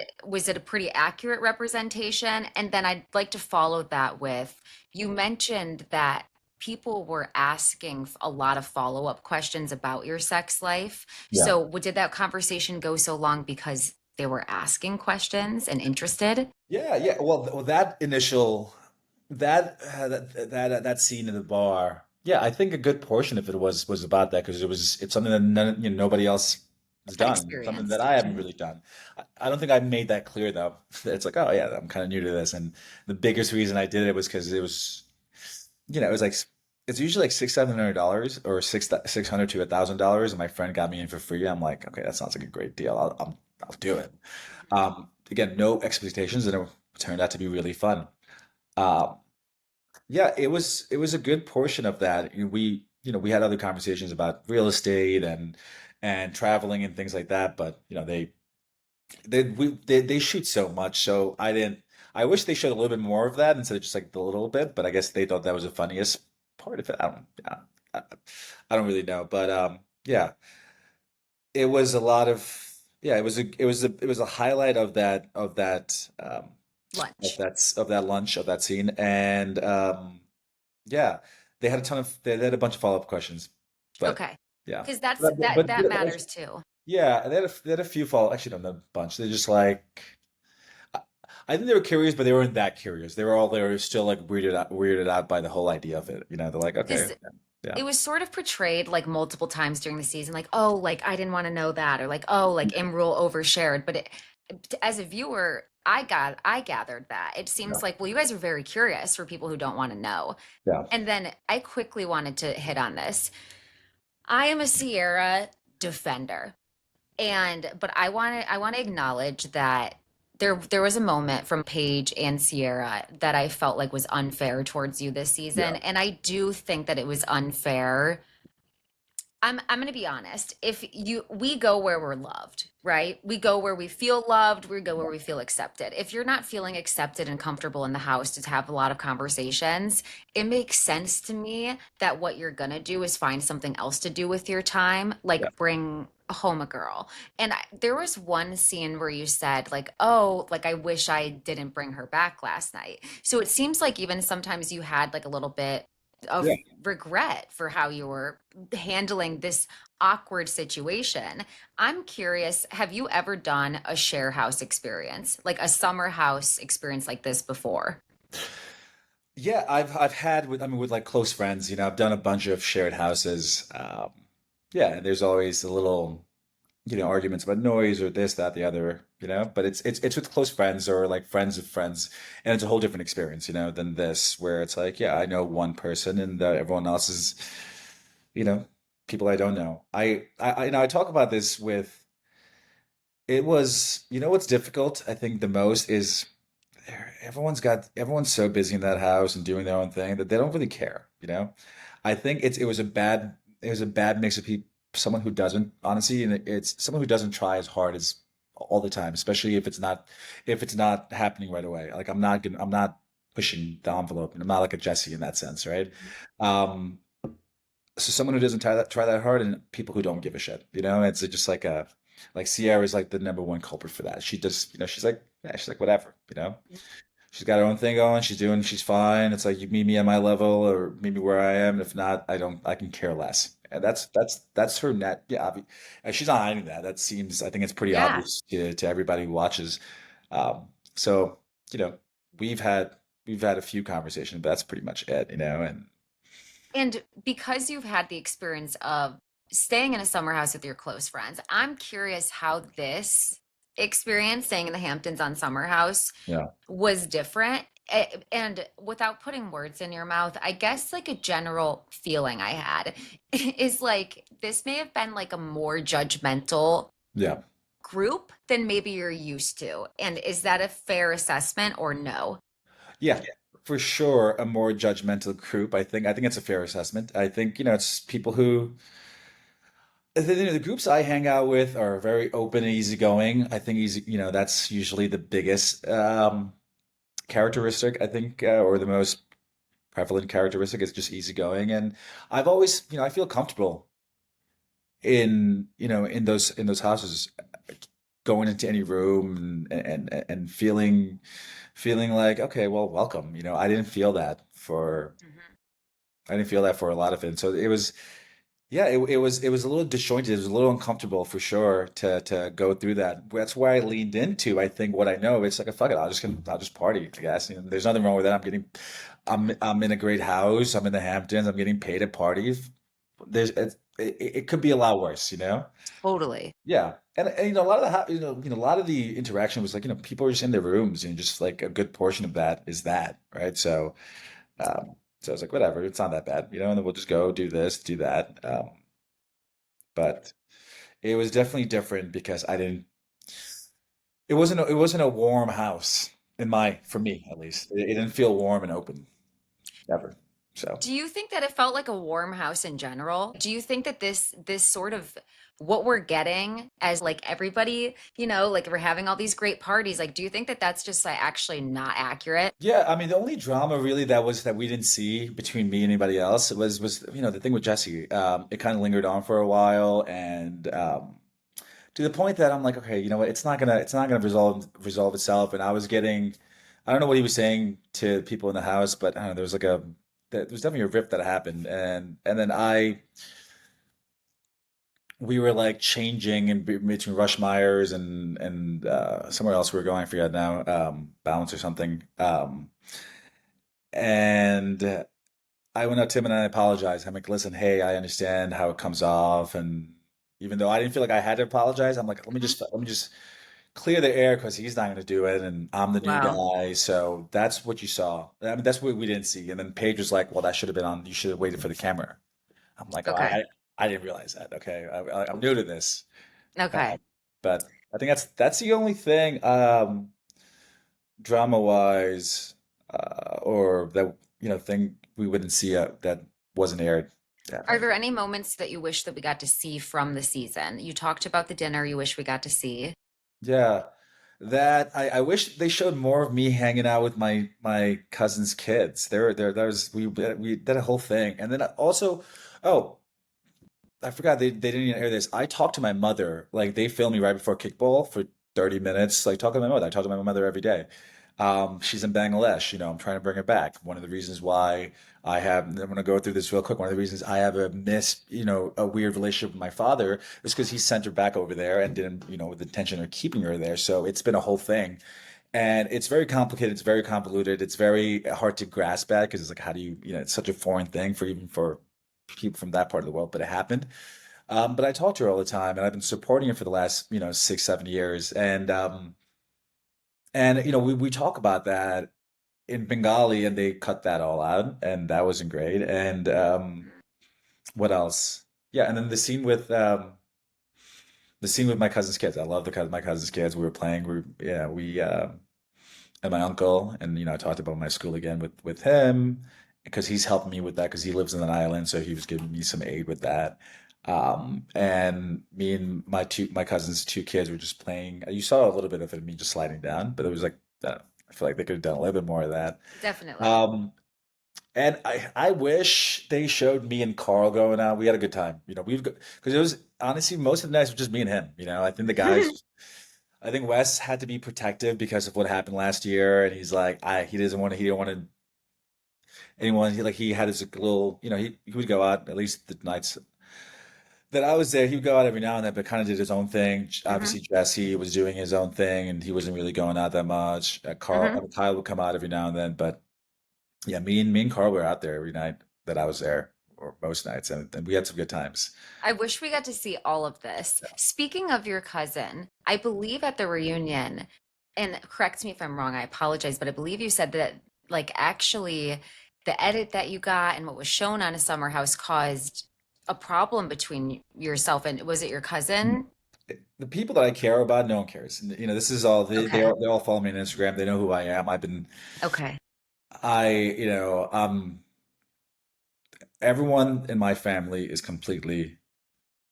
it a pretty accurate representation? And then I'd like to follow that with, you mentioned that people were asking a lot of follow-up questions about your sex life. yeah. So did that conversation go so long because they were asking questions and interested? Yeah, yeah. Well, that initial that scene in the bar. Yeah, I think a good portion of it was about that because it's something that nobody else has Had done, something that experienced. I haven't really done. I don't think I made that clear though. It's like, oh yeah, I'm kind of new to this, and the biggest reason I did it was because it was like it's usually like $600-700 or six hundred to $1,000, and my friend got me in for free. I'm like, okay, that sounds like a great deal. I'll do it. Again, no expectations, and it turned out to be really fun. Um, yeah, it was a good portion of that. We had other conversations about real estate and traveling and things like that, but they shoot so much, so I didn't. I wish they showed a little bit more of that instead of just like the little bit, but I guess they thought that was the funniest part of it. Yeah, I, I don't really know, but yeah, it was a lot of yeah, it was a highlight Lunch. of that lunch of that scene, and yeah, they had a bunch of follow-up questions, but Okay. yeah, Because that's but, that but, that but matters too. yeah, they had a few follow actually no, not a bunch. They're just like I, I think they were curious, but they weren't that curious. They were still like weirded out by the whole idea of it. They're like okay, Because yeah, it was sort of portrayed like multiple times during the season, like, oh, like I didn't want to know that, or like, oh, like Imrul overshared. But as a viewer, I gathered that. It yeah, seems like, well, you guys are very curious for people who don't want to know. yeah, And then I quickly wanted to hit on this. I am a Sierra defender. But I want to acknowledge that there was a moment from Paige and Sierra that I felt like was unfair towards you this yeah, season. And I do think that it was unfair. I'm going to be honest. If you we go where we're loved, right? We go where we feel loved, we go where we feel accepted. If you're not feeling accepted and comfortable in the house to have a lot of conversations, it makes sense to me that what you're going to do is find something else to do with your time, yeah, like bring home a girl. And there was one scene where you said, like, oh, like, I wish I didn't bring her back last night. So it seems like even sometimes you had like a little bit Yeah. of regret for how you were handling this awkward situation. I'm curious, have you ever done a share house experience, like a summer house experience like this before? Yeah, I've had with I mean with like close friends, I've done a bunch of shared houses. Yeah, and there's always a little, arguments about noise or this, that, the other, but it's with close friends or like friends of friends, and it's a whole different experience, than this, where it's like, yeah, I know one person and everyone else is, you know, people I don't know. I talk about this with it was, what's difficult, I think the most is everyone's so busy in that house and doing their own thing that they don't really care. I think it was a bad mix of people, someone who doesn't, honestly, and it's someone who doesn't try as hard as all the time, especially if it's not happening right away. Like I'm not pushing the envelope, and I'm not like a Jesse in that sense, right? Um, so someone who doesn't try that hard, and people who don't give a shit, it's just like Sierra's like the number one culprit for that. She just, she's like, yeah, she's like whatever. She's got her own thing going. She's fine. It's like you meet me at my level or meet me where I am. If not, I don't. I can care less. And that's her net. Yeah, and she's not hiding that. I think it's pretty Yeah. obvious to everybody who watches. So you know, we've had we've had a few conversations, but that's pretty much it. And And because you've had the experience of staying in a summer house with your close friends, I'm curious how this experience, staying in the Hamptons on Summer House, yeah, was different. And without putting words in your mouth, I guess like a general feeling I had is like this may have been like a more judgmental yeah, group than maybe you're used to. And is that a fair assessment or no? yeah. For sure, a more judgmental group. I think it's a fair assessment. I think it's people who the groups I hang out with are very open and easygoing. I think that's usually the biggest characteristic, I think, or the most prevalent characteristic is just easygoing. And I've always, I feel comfortable in those houses, going into any room and feeling like, okay, well, welcome. I didn't feel that for a lot of it. So it was. Yeah, it was a little disjointed. It was a little uncomfortable for sure to go through that. That's why I leaned into, I think, what I know. It's like a fuck it, I'll just party, I guess. There's nothing wrong with that. I'm in a great house. I'm in the Hamptons. I'm getting paid at parties. It could be a lot worse. Totally. Yeah, and a lot of a lot of the interaction was like, people are just in their rooms, and just like a good portion of that is that, right? Um, so I was like, whatever, it's not that bad, and then we'll just go do this, do that. But it was definitely different because I didn't. It wasn't a warm house for me at least. It didn't feel warm and open ever. So Do you think that it felt like a warm house in general? Do you think that this sort of what we're getting as like everybody, like we're having all these great parties, like do you think that that's just like actually not accurate? yeah, I mean, the only drama really that we didn't see between me and anybody else was the thing with Jesse. It kind of lingered on for a while, and to the point that I'm like, okay, you know what? It's not gonna resolve itself. And I don't know what he was saying to people in the house, but I don't know, there was definitely a rift that happened, and then we were like changing in between Rush Myers and somewhere else we were going. I forget now, Balance or something. And I went up to him and I apologized. I'm like, listen, hey, I understand how it comes off, and even though I didn't feel like I had to apologize, I'm like, Mhm. let me just clear the air because he's not going to do it, and I'm the new Wow. guy. So that's what you saw. I mean, that's what we didn't see. And then Paige was like, well, that should have been on. You should have waited for the camera. I'm like, oh, Okay. I didn't realize that. Okay, I'm new to this, Okay. but I think that's the only thing, drama wise, or that thing we wouldn't see, that wasn't aired. Are Definitely. there any moments that you wish that we got to see from the season? You talked about the dinner you wish we got to see. Yeah. That I wish they showed more of me hanging out with my cousin's kids. There was we did a whole thing, and then also, oh, I forgot they didn't even air this. I talked to my mother. Like they filmed me right before kickball for 30 minutes. Like talking to my mother. I talk to my mother every day. She's in Bangladesh. I'm trying to bring her back. One of the reasons why I'm going to go through this real quick. One of the reasons I have a weird relationship with my father is because he sent her back over there and didn't, with the intention of keeping her there. So it's been a whole thing. And it's very complicated. It's very convoluted. It's very hard to grasp at because it's like, how do you, it's such a foreign thing for even for people from that part of the world, but it happened. But I talk to her all the time, and I've been supporting her for the last, 6, 7 years. And we talk about that in Bengali, and they cut that all out, and that wasn't great. And what else? Yeah, and then the scene with my cousin's kids. I love my cousin's kids. We were playing. We and my uncle, and I talked about my school again with him because he's helping me with that because he lives in an island, so he was giving me some aid with that. And me and my cousin's two kids were just playing. You saw a little bit of it, me just sliding down, but it was like I feel like they could have done a little bit more of that. Definitely. Um, and I wish they showed me and Carl going out. We had a good time. Because it was honestly most of the nights were just me and him. I think the guys. I think Wes had to be protective because of what happened last year, and he's like, he didn't want to anyone. He had his little, he would go out at least the nights that I was there. He would go out every now and then, but kind of did his own thing. Hmm. Obviously, Jesse was doing his own thing, and he wasn't really going out that much. Hmm. Kyle would come out every now and then, but yeah, me and Carl were out there every night that I was there, or most nights, and we had some good times. I wish we got to see all of this. Speaking of your cousin, I believe at the reunion, and correct me if I'm wrong, I apologize, but I believe you said that, like, actually, the edit that you got and what was shown on a summer house caused a problem between yourself and was it your cousin? The people that I care about, no one cares. And, this is all Okay. they all follow me on Instagram. They know who I am. Okay. I, everyone in my family is completely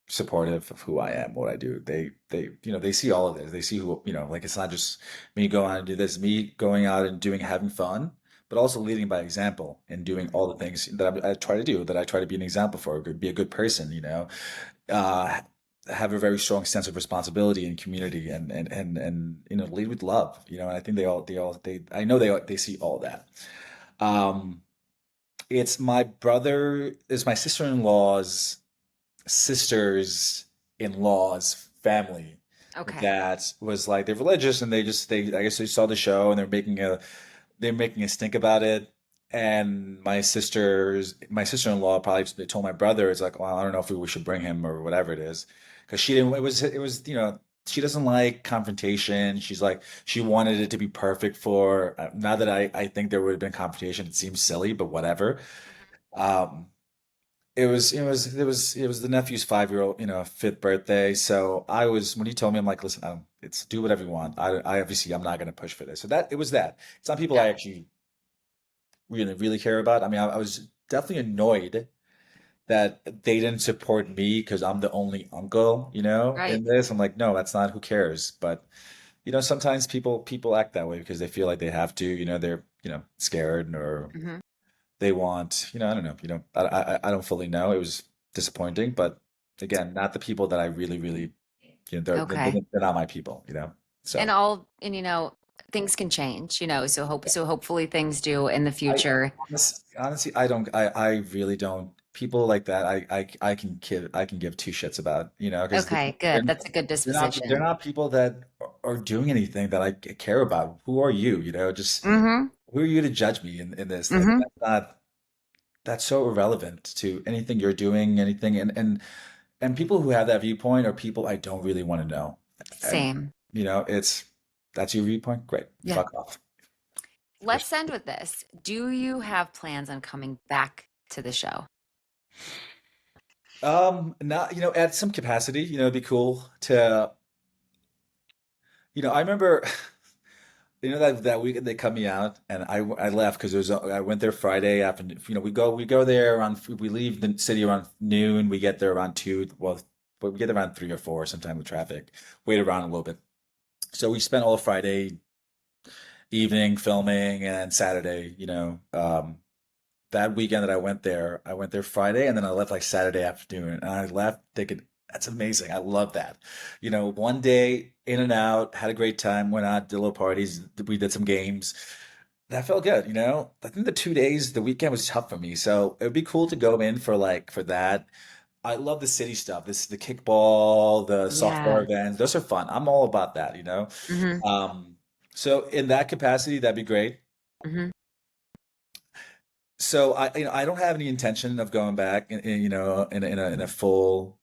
supportive of who I am, what I do. They see all of this. They see who, like it's not just me going out and do this, me going out and having fun, but also leading by example and doing all the things that I try to do, that I try to be an example for, be a good person, uh, have a very strong sense of responsibility and community and lead with love, and I think I know they see all that. Um, it's my sister-in-law's sisters in law's family Okay. that was like they're religious and they I guess they saw the show and they're making a stink about it. And my sister-in-law probably told my brother, it's like, well, I don't know if we should bring him or whatever it is. Because she didn't, it was, she doesn't like confrontation. She's like, she wanted it to be perfect for, not that I think there would have been confrontation. It seems silly, but whatever. Um, it was the nephew's 5-year-old, fifth birthday. So when he told me, I'm like, listen, it's do whatever you want. I obviously I'm not going to push for this. So it was that. It's not people Yeah. I actually really really care about. I mean, I was definitely annoyed that they didn't support me because I'm the only uncle, Right. in this. I'm like, no, that's not. Who cares? But sometimes people act that way because they feel like they have to. They're scared or Hmm. they want, I don't know, I don't fully know. It was disappointing, but again, not the people that I really, really, Okay. they're not my people, And So things can change, so hopefully things do in the I future. honestly, I really don't. People like that, I can give two shits about, because Okay, they're good. That's a good they're disposition. not people that are doing anything that I care about. Who are you? Just Mm-hmm. who are you to judge me in this? Like Mm-hmm. that's so irrelevant to anything you're doing, anything, and people who have that viewpoint are people I don't really want to know. And Same. it's that's your viewpoint. Great, Yeah. fuck off. Let's end with this. Do you have plans on coming back to the show? Not at some capacity. It'd be cool to. I remember. That week they cut me out, and I left because I went there Friday afternoon. We go there around we leave the city around noon. We get there around 2. Well, but we get there around 3 or 4 sometime with traffic. Wait around a little bit. So we spent all Friday evening filming and Saturday, that weekend that I went there Friday and then I left like Saturday afternoon. And I left thinking, that's amazing. I love that. You know, one day in and out, had a great time, went out, did little parties, we did some games. That felt good, you know? I think the 2 days, the weekend was tough for me. So it would be cool to go in for like for that. I love the city stuff. This the kickball, the softball Yeah. events. Those are fun. I'm all about that, you know? Hmm. Um, so in that capacity, that'd be great. Hmm. So I don't have any intention of going back you know, in a full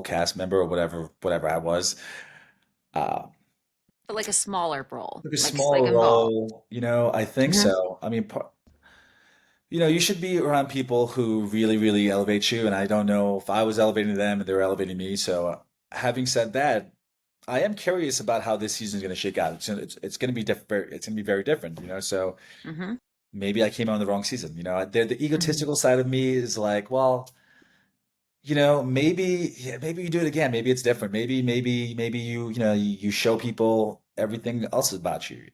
cast member or whatever I was. Uh, But like a smaller role, like a like smaller involved. role, you know, I think Hmm. so. I mean, you know, you should be around people who really, really elevate you. And I don't know if I was elevating them and they were elevating me. So, having said that, I am curious about how this season is going to shake out. It's going to be different. It's going to be very different, you know. So Hmm. maybe I came on the wrong season. You know, the Hmm. egotistical side of me is like, well, you know, maybe yeah, maybe you do it again. Maybe it's different. Maybe you know you show people everything else about you.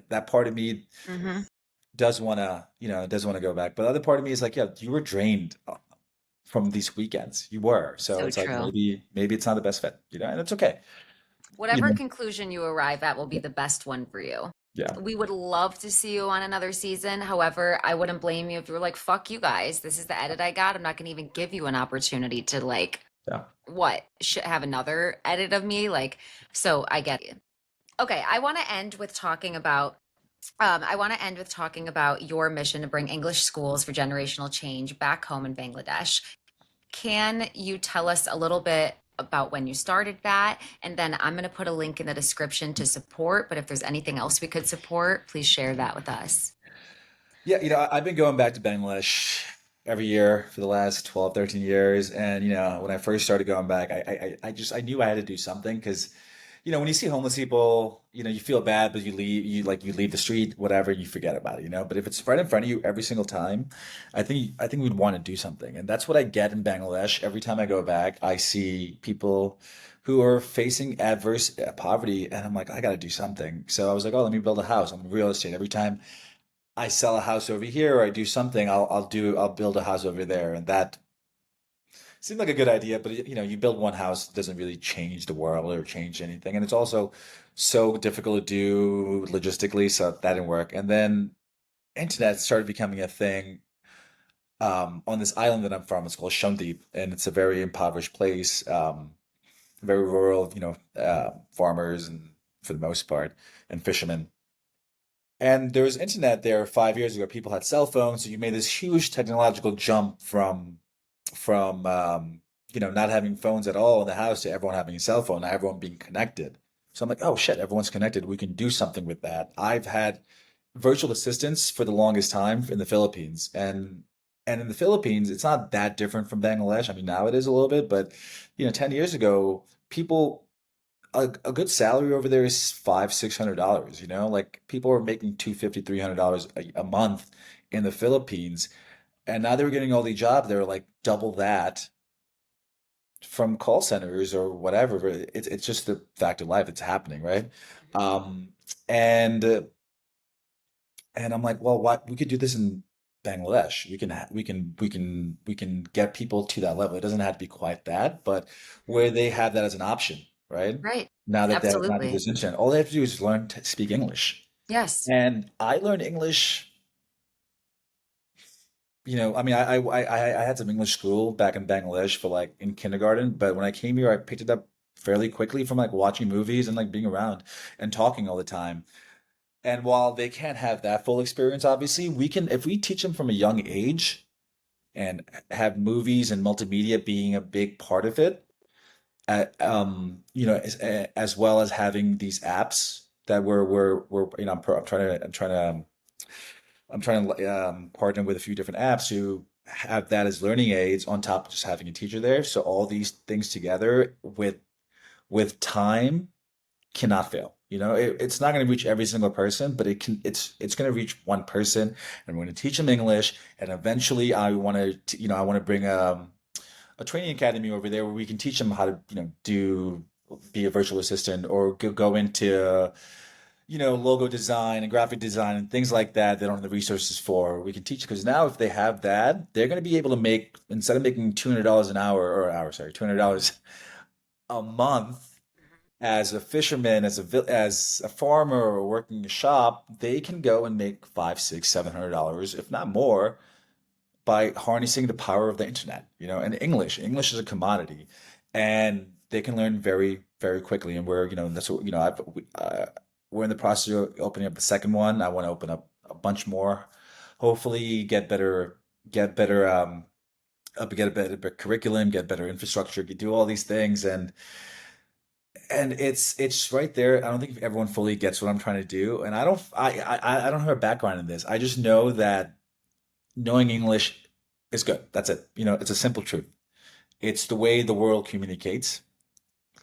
That part of me Hmm. does want to, you know, does want to go back. But the other part of me is like, yeah, you were drained from these weekends. You were. So So it's like true. maybe it's not the best fit, you know, and it's okay. You Whatever know, conclusion you arrive at will be the best one for you. yeah, We would love to see you on another season. However, I wouldn't blame you if you were like, fuck you guys. This is the edit I got. I'm not going to even give you an opportunity to like, yeah. what, should have another edit of me? Like, so I get you. Okay, I want to end with talking about your mission to bring English schools for generational change back home in Bangladesh. Can you tell us a little bit about when you started that? And then I'm going to put a link in the description to support, but if there's anything else we could support, please share that with us. Yeah, you know, I've been going back to Bangladesh every year for the last 12, 13 years. And, you know, when I first started going back, I knew I had to do something because, you know, when you see homeless people, you know, you feel bad, but you leave the street, whatever, you forget about it, you know. But if it's right in front of you every single time, I think we'd want to do something. And that's what I get in Bangladesh. Every time I go back, I see people who are facing adverse poverty, and I'm like, I got to do something. So I was like, oh, let me build a house. I'm in real estate. Every time I sell a house over here or I do something, I'll build a house over there. And that seemed like a good idea, but you know, you build one house doesn't really change the world or change anything. And it's also so difficult to do logistically, so that didn't work. And then internet started becoming a thing on this island that I'm from. It's called Shundeep, and it's a very impoverished place, very rural, you know, farmers and for the most part, and fishermen. And there was internet there 5 years ago. People had cell phones, so you made this huge technological jump from you know, not having phones at all in the house to everyone having a cell phone, now everyone being connected. So I'm like, oh shit, everyone's connected. We can do something with that. I've had virtual assistants for the longest time in the Philippines, and in the Philippines, it's not that different from Bangladesh. I mean, now it is a little bit, but you know, 10 years ago, people a good salary over there is $500-600, you know, like people are making $250-300 a month in the Philippines, and now they're getting all these jobs. They're like double that from call centers or whatever. But it's just the fact of life. It's happening, right? Um, and and I'm like, well, what we could do this in Bangladesh. We can get people to that level. It doesn't have to be quite that, but where they have that as an option, right? Right. Now that Absolutely. there's internet, all they have to do is learn to speak English. Yes. And I learned English, you know, I mean, I had some English school back in Bangladesh for like in kindergarten, but when I came here, I picked it up fairly quickly from like watching movies and like being around and talking all the time. And while they can't have that full experience, obviously, we can, if we teach them from a young age and have movies and multimedia being a big part of it, you know, as well as having these apps that we're you know, I'm trying to partner with a few different apps to have that as learning aids on top of just having a teacher there. So all these things together with time cannot fail. You know, it's not going to reach every single person, but it's going to reach one person, and we're going to teach them English. And eventually, I want to, you know, I want to bring a training academy over there where we can teach them how to, you know, be a virtual assistant or go into logo design and graphic design and things like that they don't have the resources for. We can teach because now if they have that, they're going to be able to make instead of making $200 an hour or hour, sorry, $200 a month as a fisherman, as a farmer or working a shop, they can go and make five, six, $700, if not more, by harnessing the power of the internet, and English. English is a commodity, and they can learn very, very quickly. And that's what, we're in the process of opening up the second one. I want to open up a bunch more, hopefully get better, get a better curriculum, get better infrastructure, do all these things. And it's right there. I don't think everyone fully gets what I'm trying to do. And I don't have a background in this. I just know that knowing English is good. That's it. It's a simple truth. It's the way the world communicates.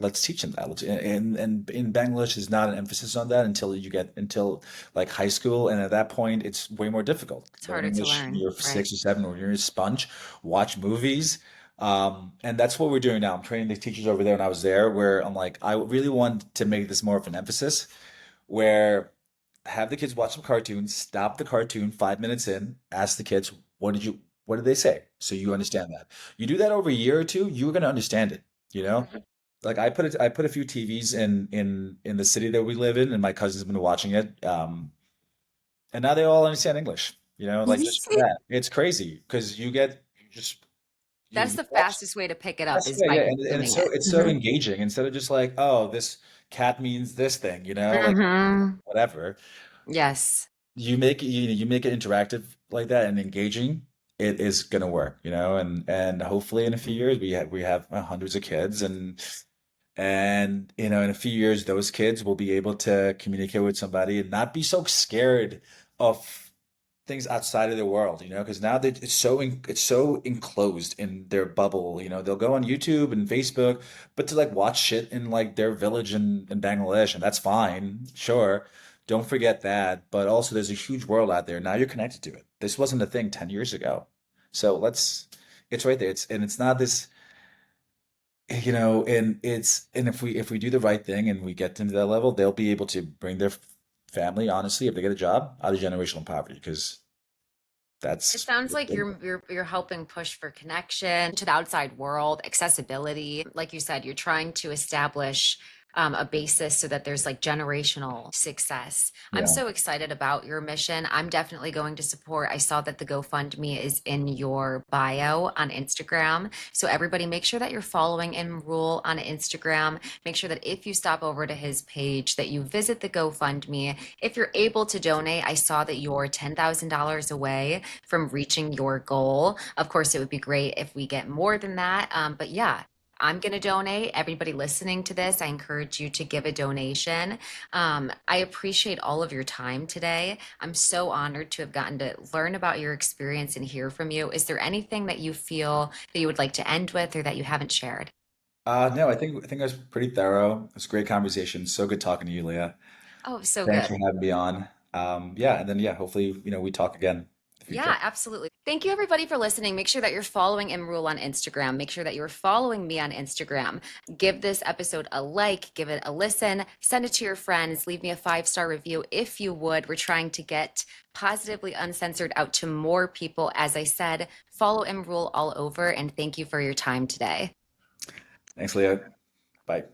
Let's teach them that. And in Bangladesh is not an emphasis on that until like high school, and at that point it's way more difficult. It's Learn harder to English when learn, you're right? 6 or 7, or you're a sponge. Watch movies, and that's what we're doing now. I'm training the teachers over there, and I was there where I'm like, I really want to make this more of an emphasis, where have the kids watch some cartoons, stop the cartoon 5 minutes in, ask the kids, what did they say? So you Mhm, understand that. You do that over a year or two, you're going to understand it, you know? mhm. Like I put a few TVs in the city that we live in, and my cousin's been watching it. And now they all understand English, like just from that. It's crazy because you just That's you the watch. fastest way to pick it up That's is yeah, by yeah, and consuming it. it's so Mhm. engaging instead of just like, oh, this cat means this thing, like Mhm. whatever. Yes. You make it interactive like that and engaging, it is gonna work, and hopefully in a few years we have hundreds of kids, and in a few years those kids will be able to communicate with somebody and not be so scared of things outside of their world, because now that it's so enclosed in their bubble, they'll go on YouTube and Facebook, but to like watch shit in like their village in Bangladesh, and that's fine, sure. Don't forget that, but also there's a huge world out there. Now you're connected to it. This wasn't a thing 10 years ago. So it's right there. It's not this, and if we do the right thing and we get them to that level, they'll be able to bring their family, honestly, if they get a job, out of generational poverty, because It that's sounds like you're helping push for connection to the outside world, accessibility. Like you said, you're trying to establish a basis so that there's like generational success. I'm yeah. so excited about your mission. I'm definitely going to support. I saw that the GoFundMe is in your bio on Instagram. So everybody make sure that you're following Imrul on Instagram. Make sure that if you stop over to his page that you visit the GoFundMe. If you're able to donate, I saw that you're $10,000 away from reaching your goal. Of course, it would be great if we get more than that. But yeah, I'm going to donate. Everybody listening to this, I encourage you to give a donation. I appreciate all of your time today. I'm so honored to have gotten to learn about your experience and hear from you. Is there anything that you feel that you would like to end with or that you haven't shared? No, I think it was pretty thorough. It was a great conversation. So good talking to you, Leah. Oh, so Thanks good. for having me on. Yeah, and then yeah, hopefully, we talk again in the future. Yeah, absolutely. Thank you, everybody, for listening. Make sure that you're following Imrul on Instagram. Make sure that you're following me on Instagram. Give this episode a like, give it a listen, send it to your friends, leave me a 5-star review if you would. We're trying to get Positively Uncensored out to more people. As I said, follow Imrul all over, and thank you for your time today. Thanks, Leah. Bye.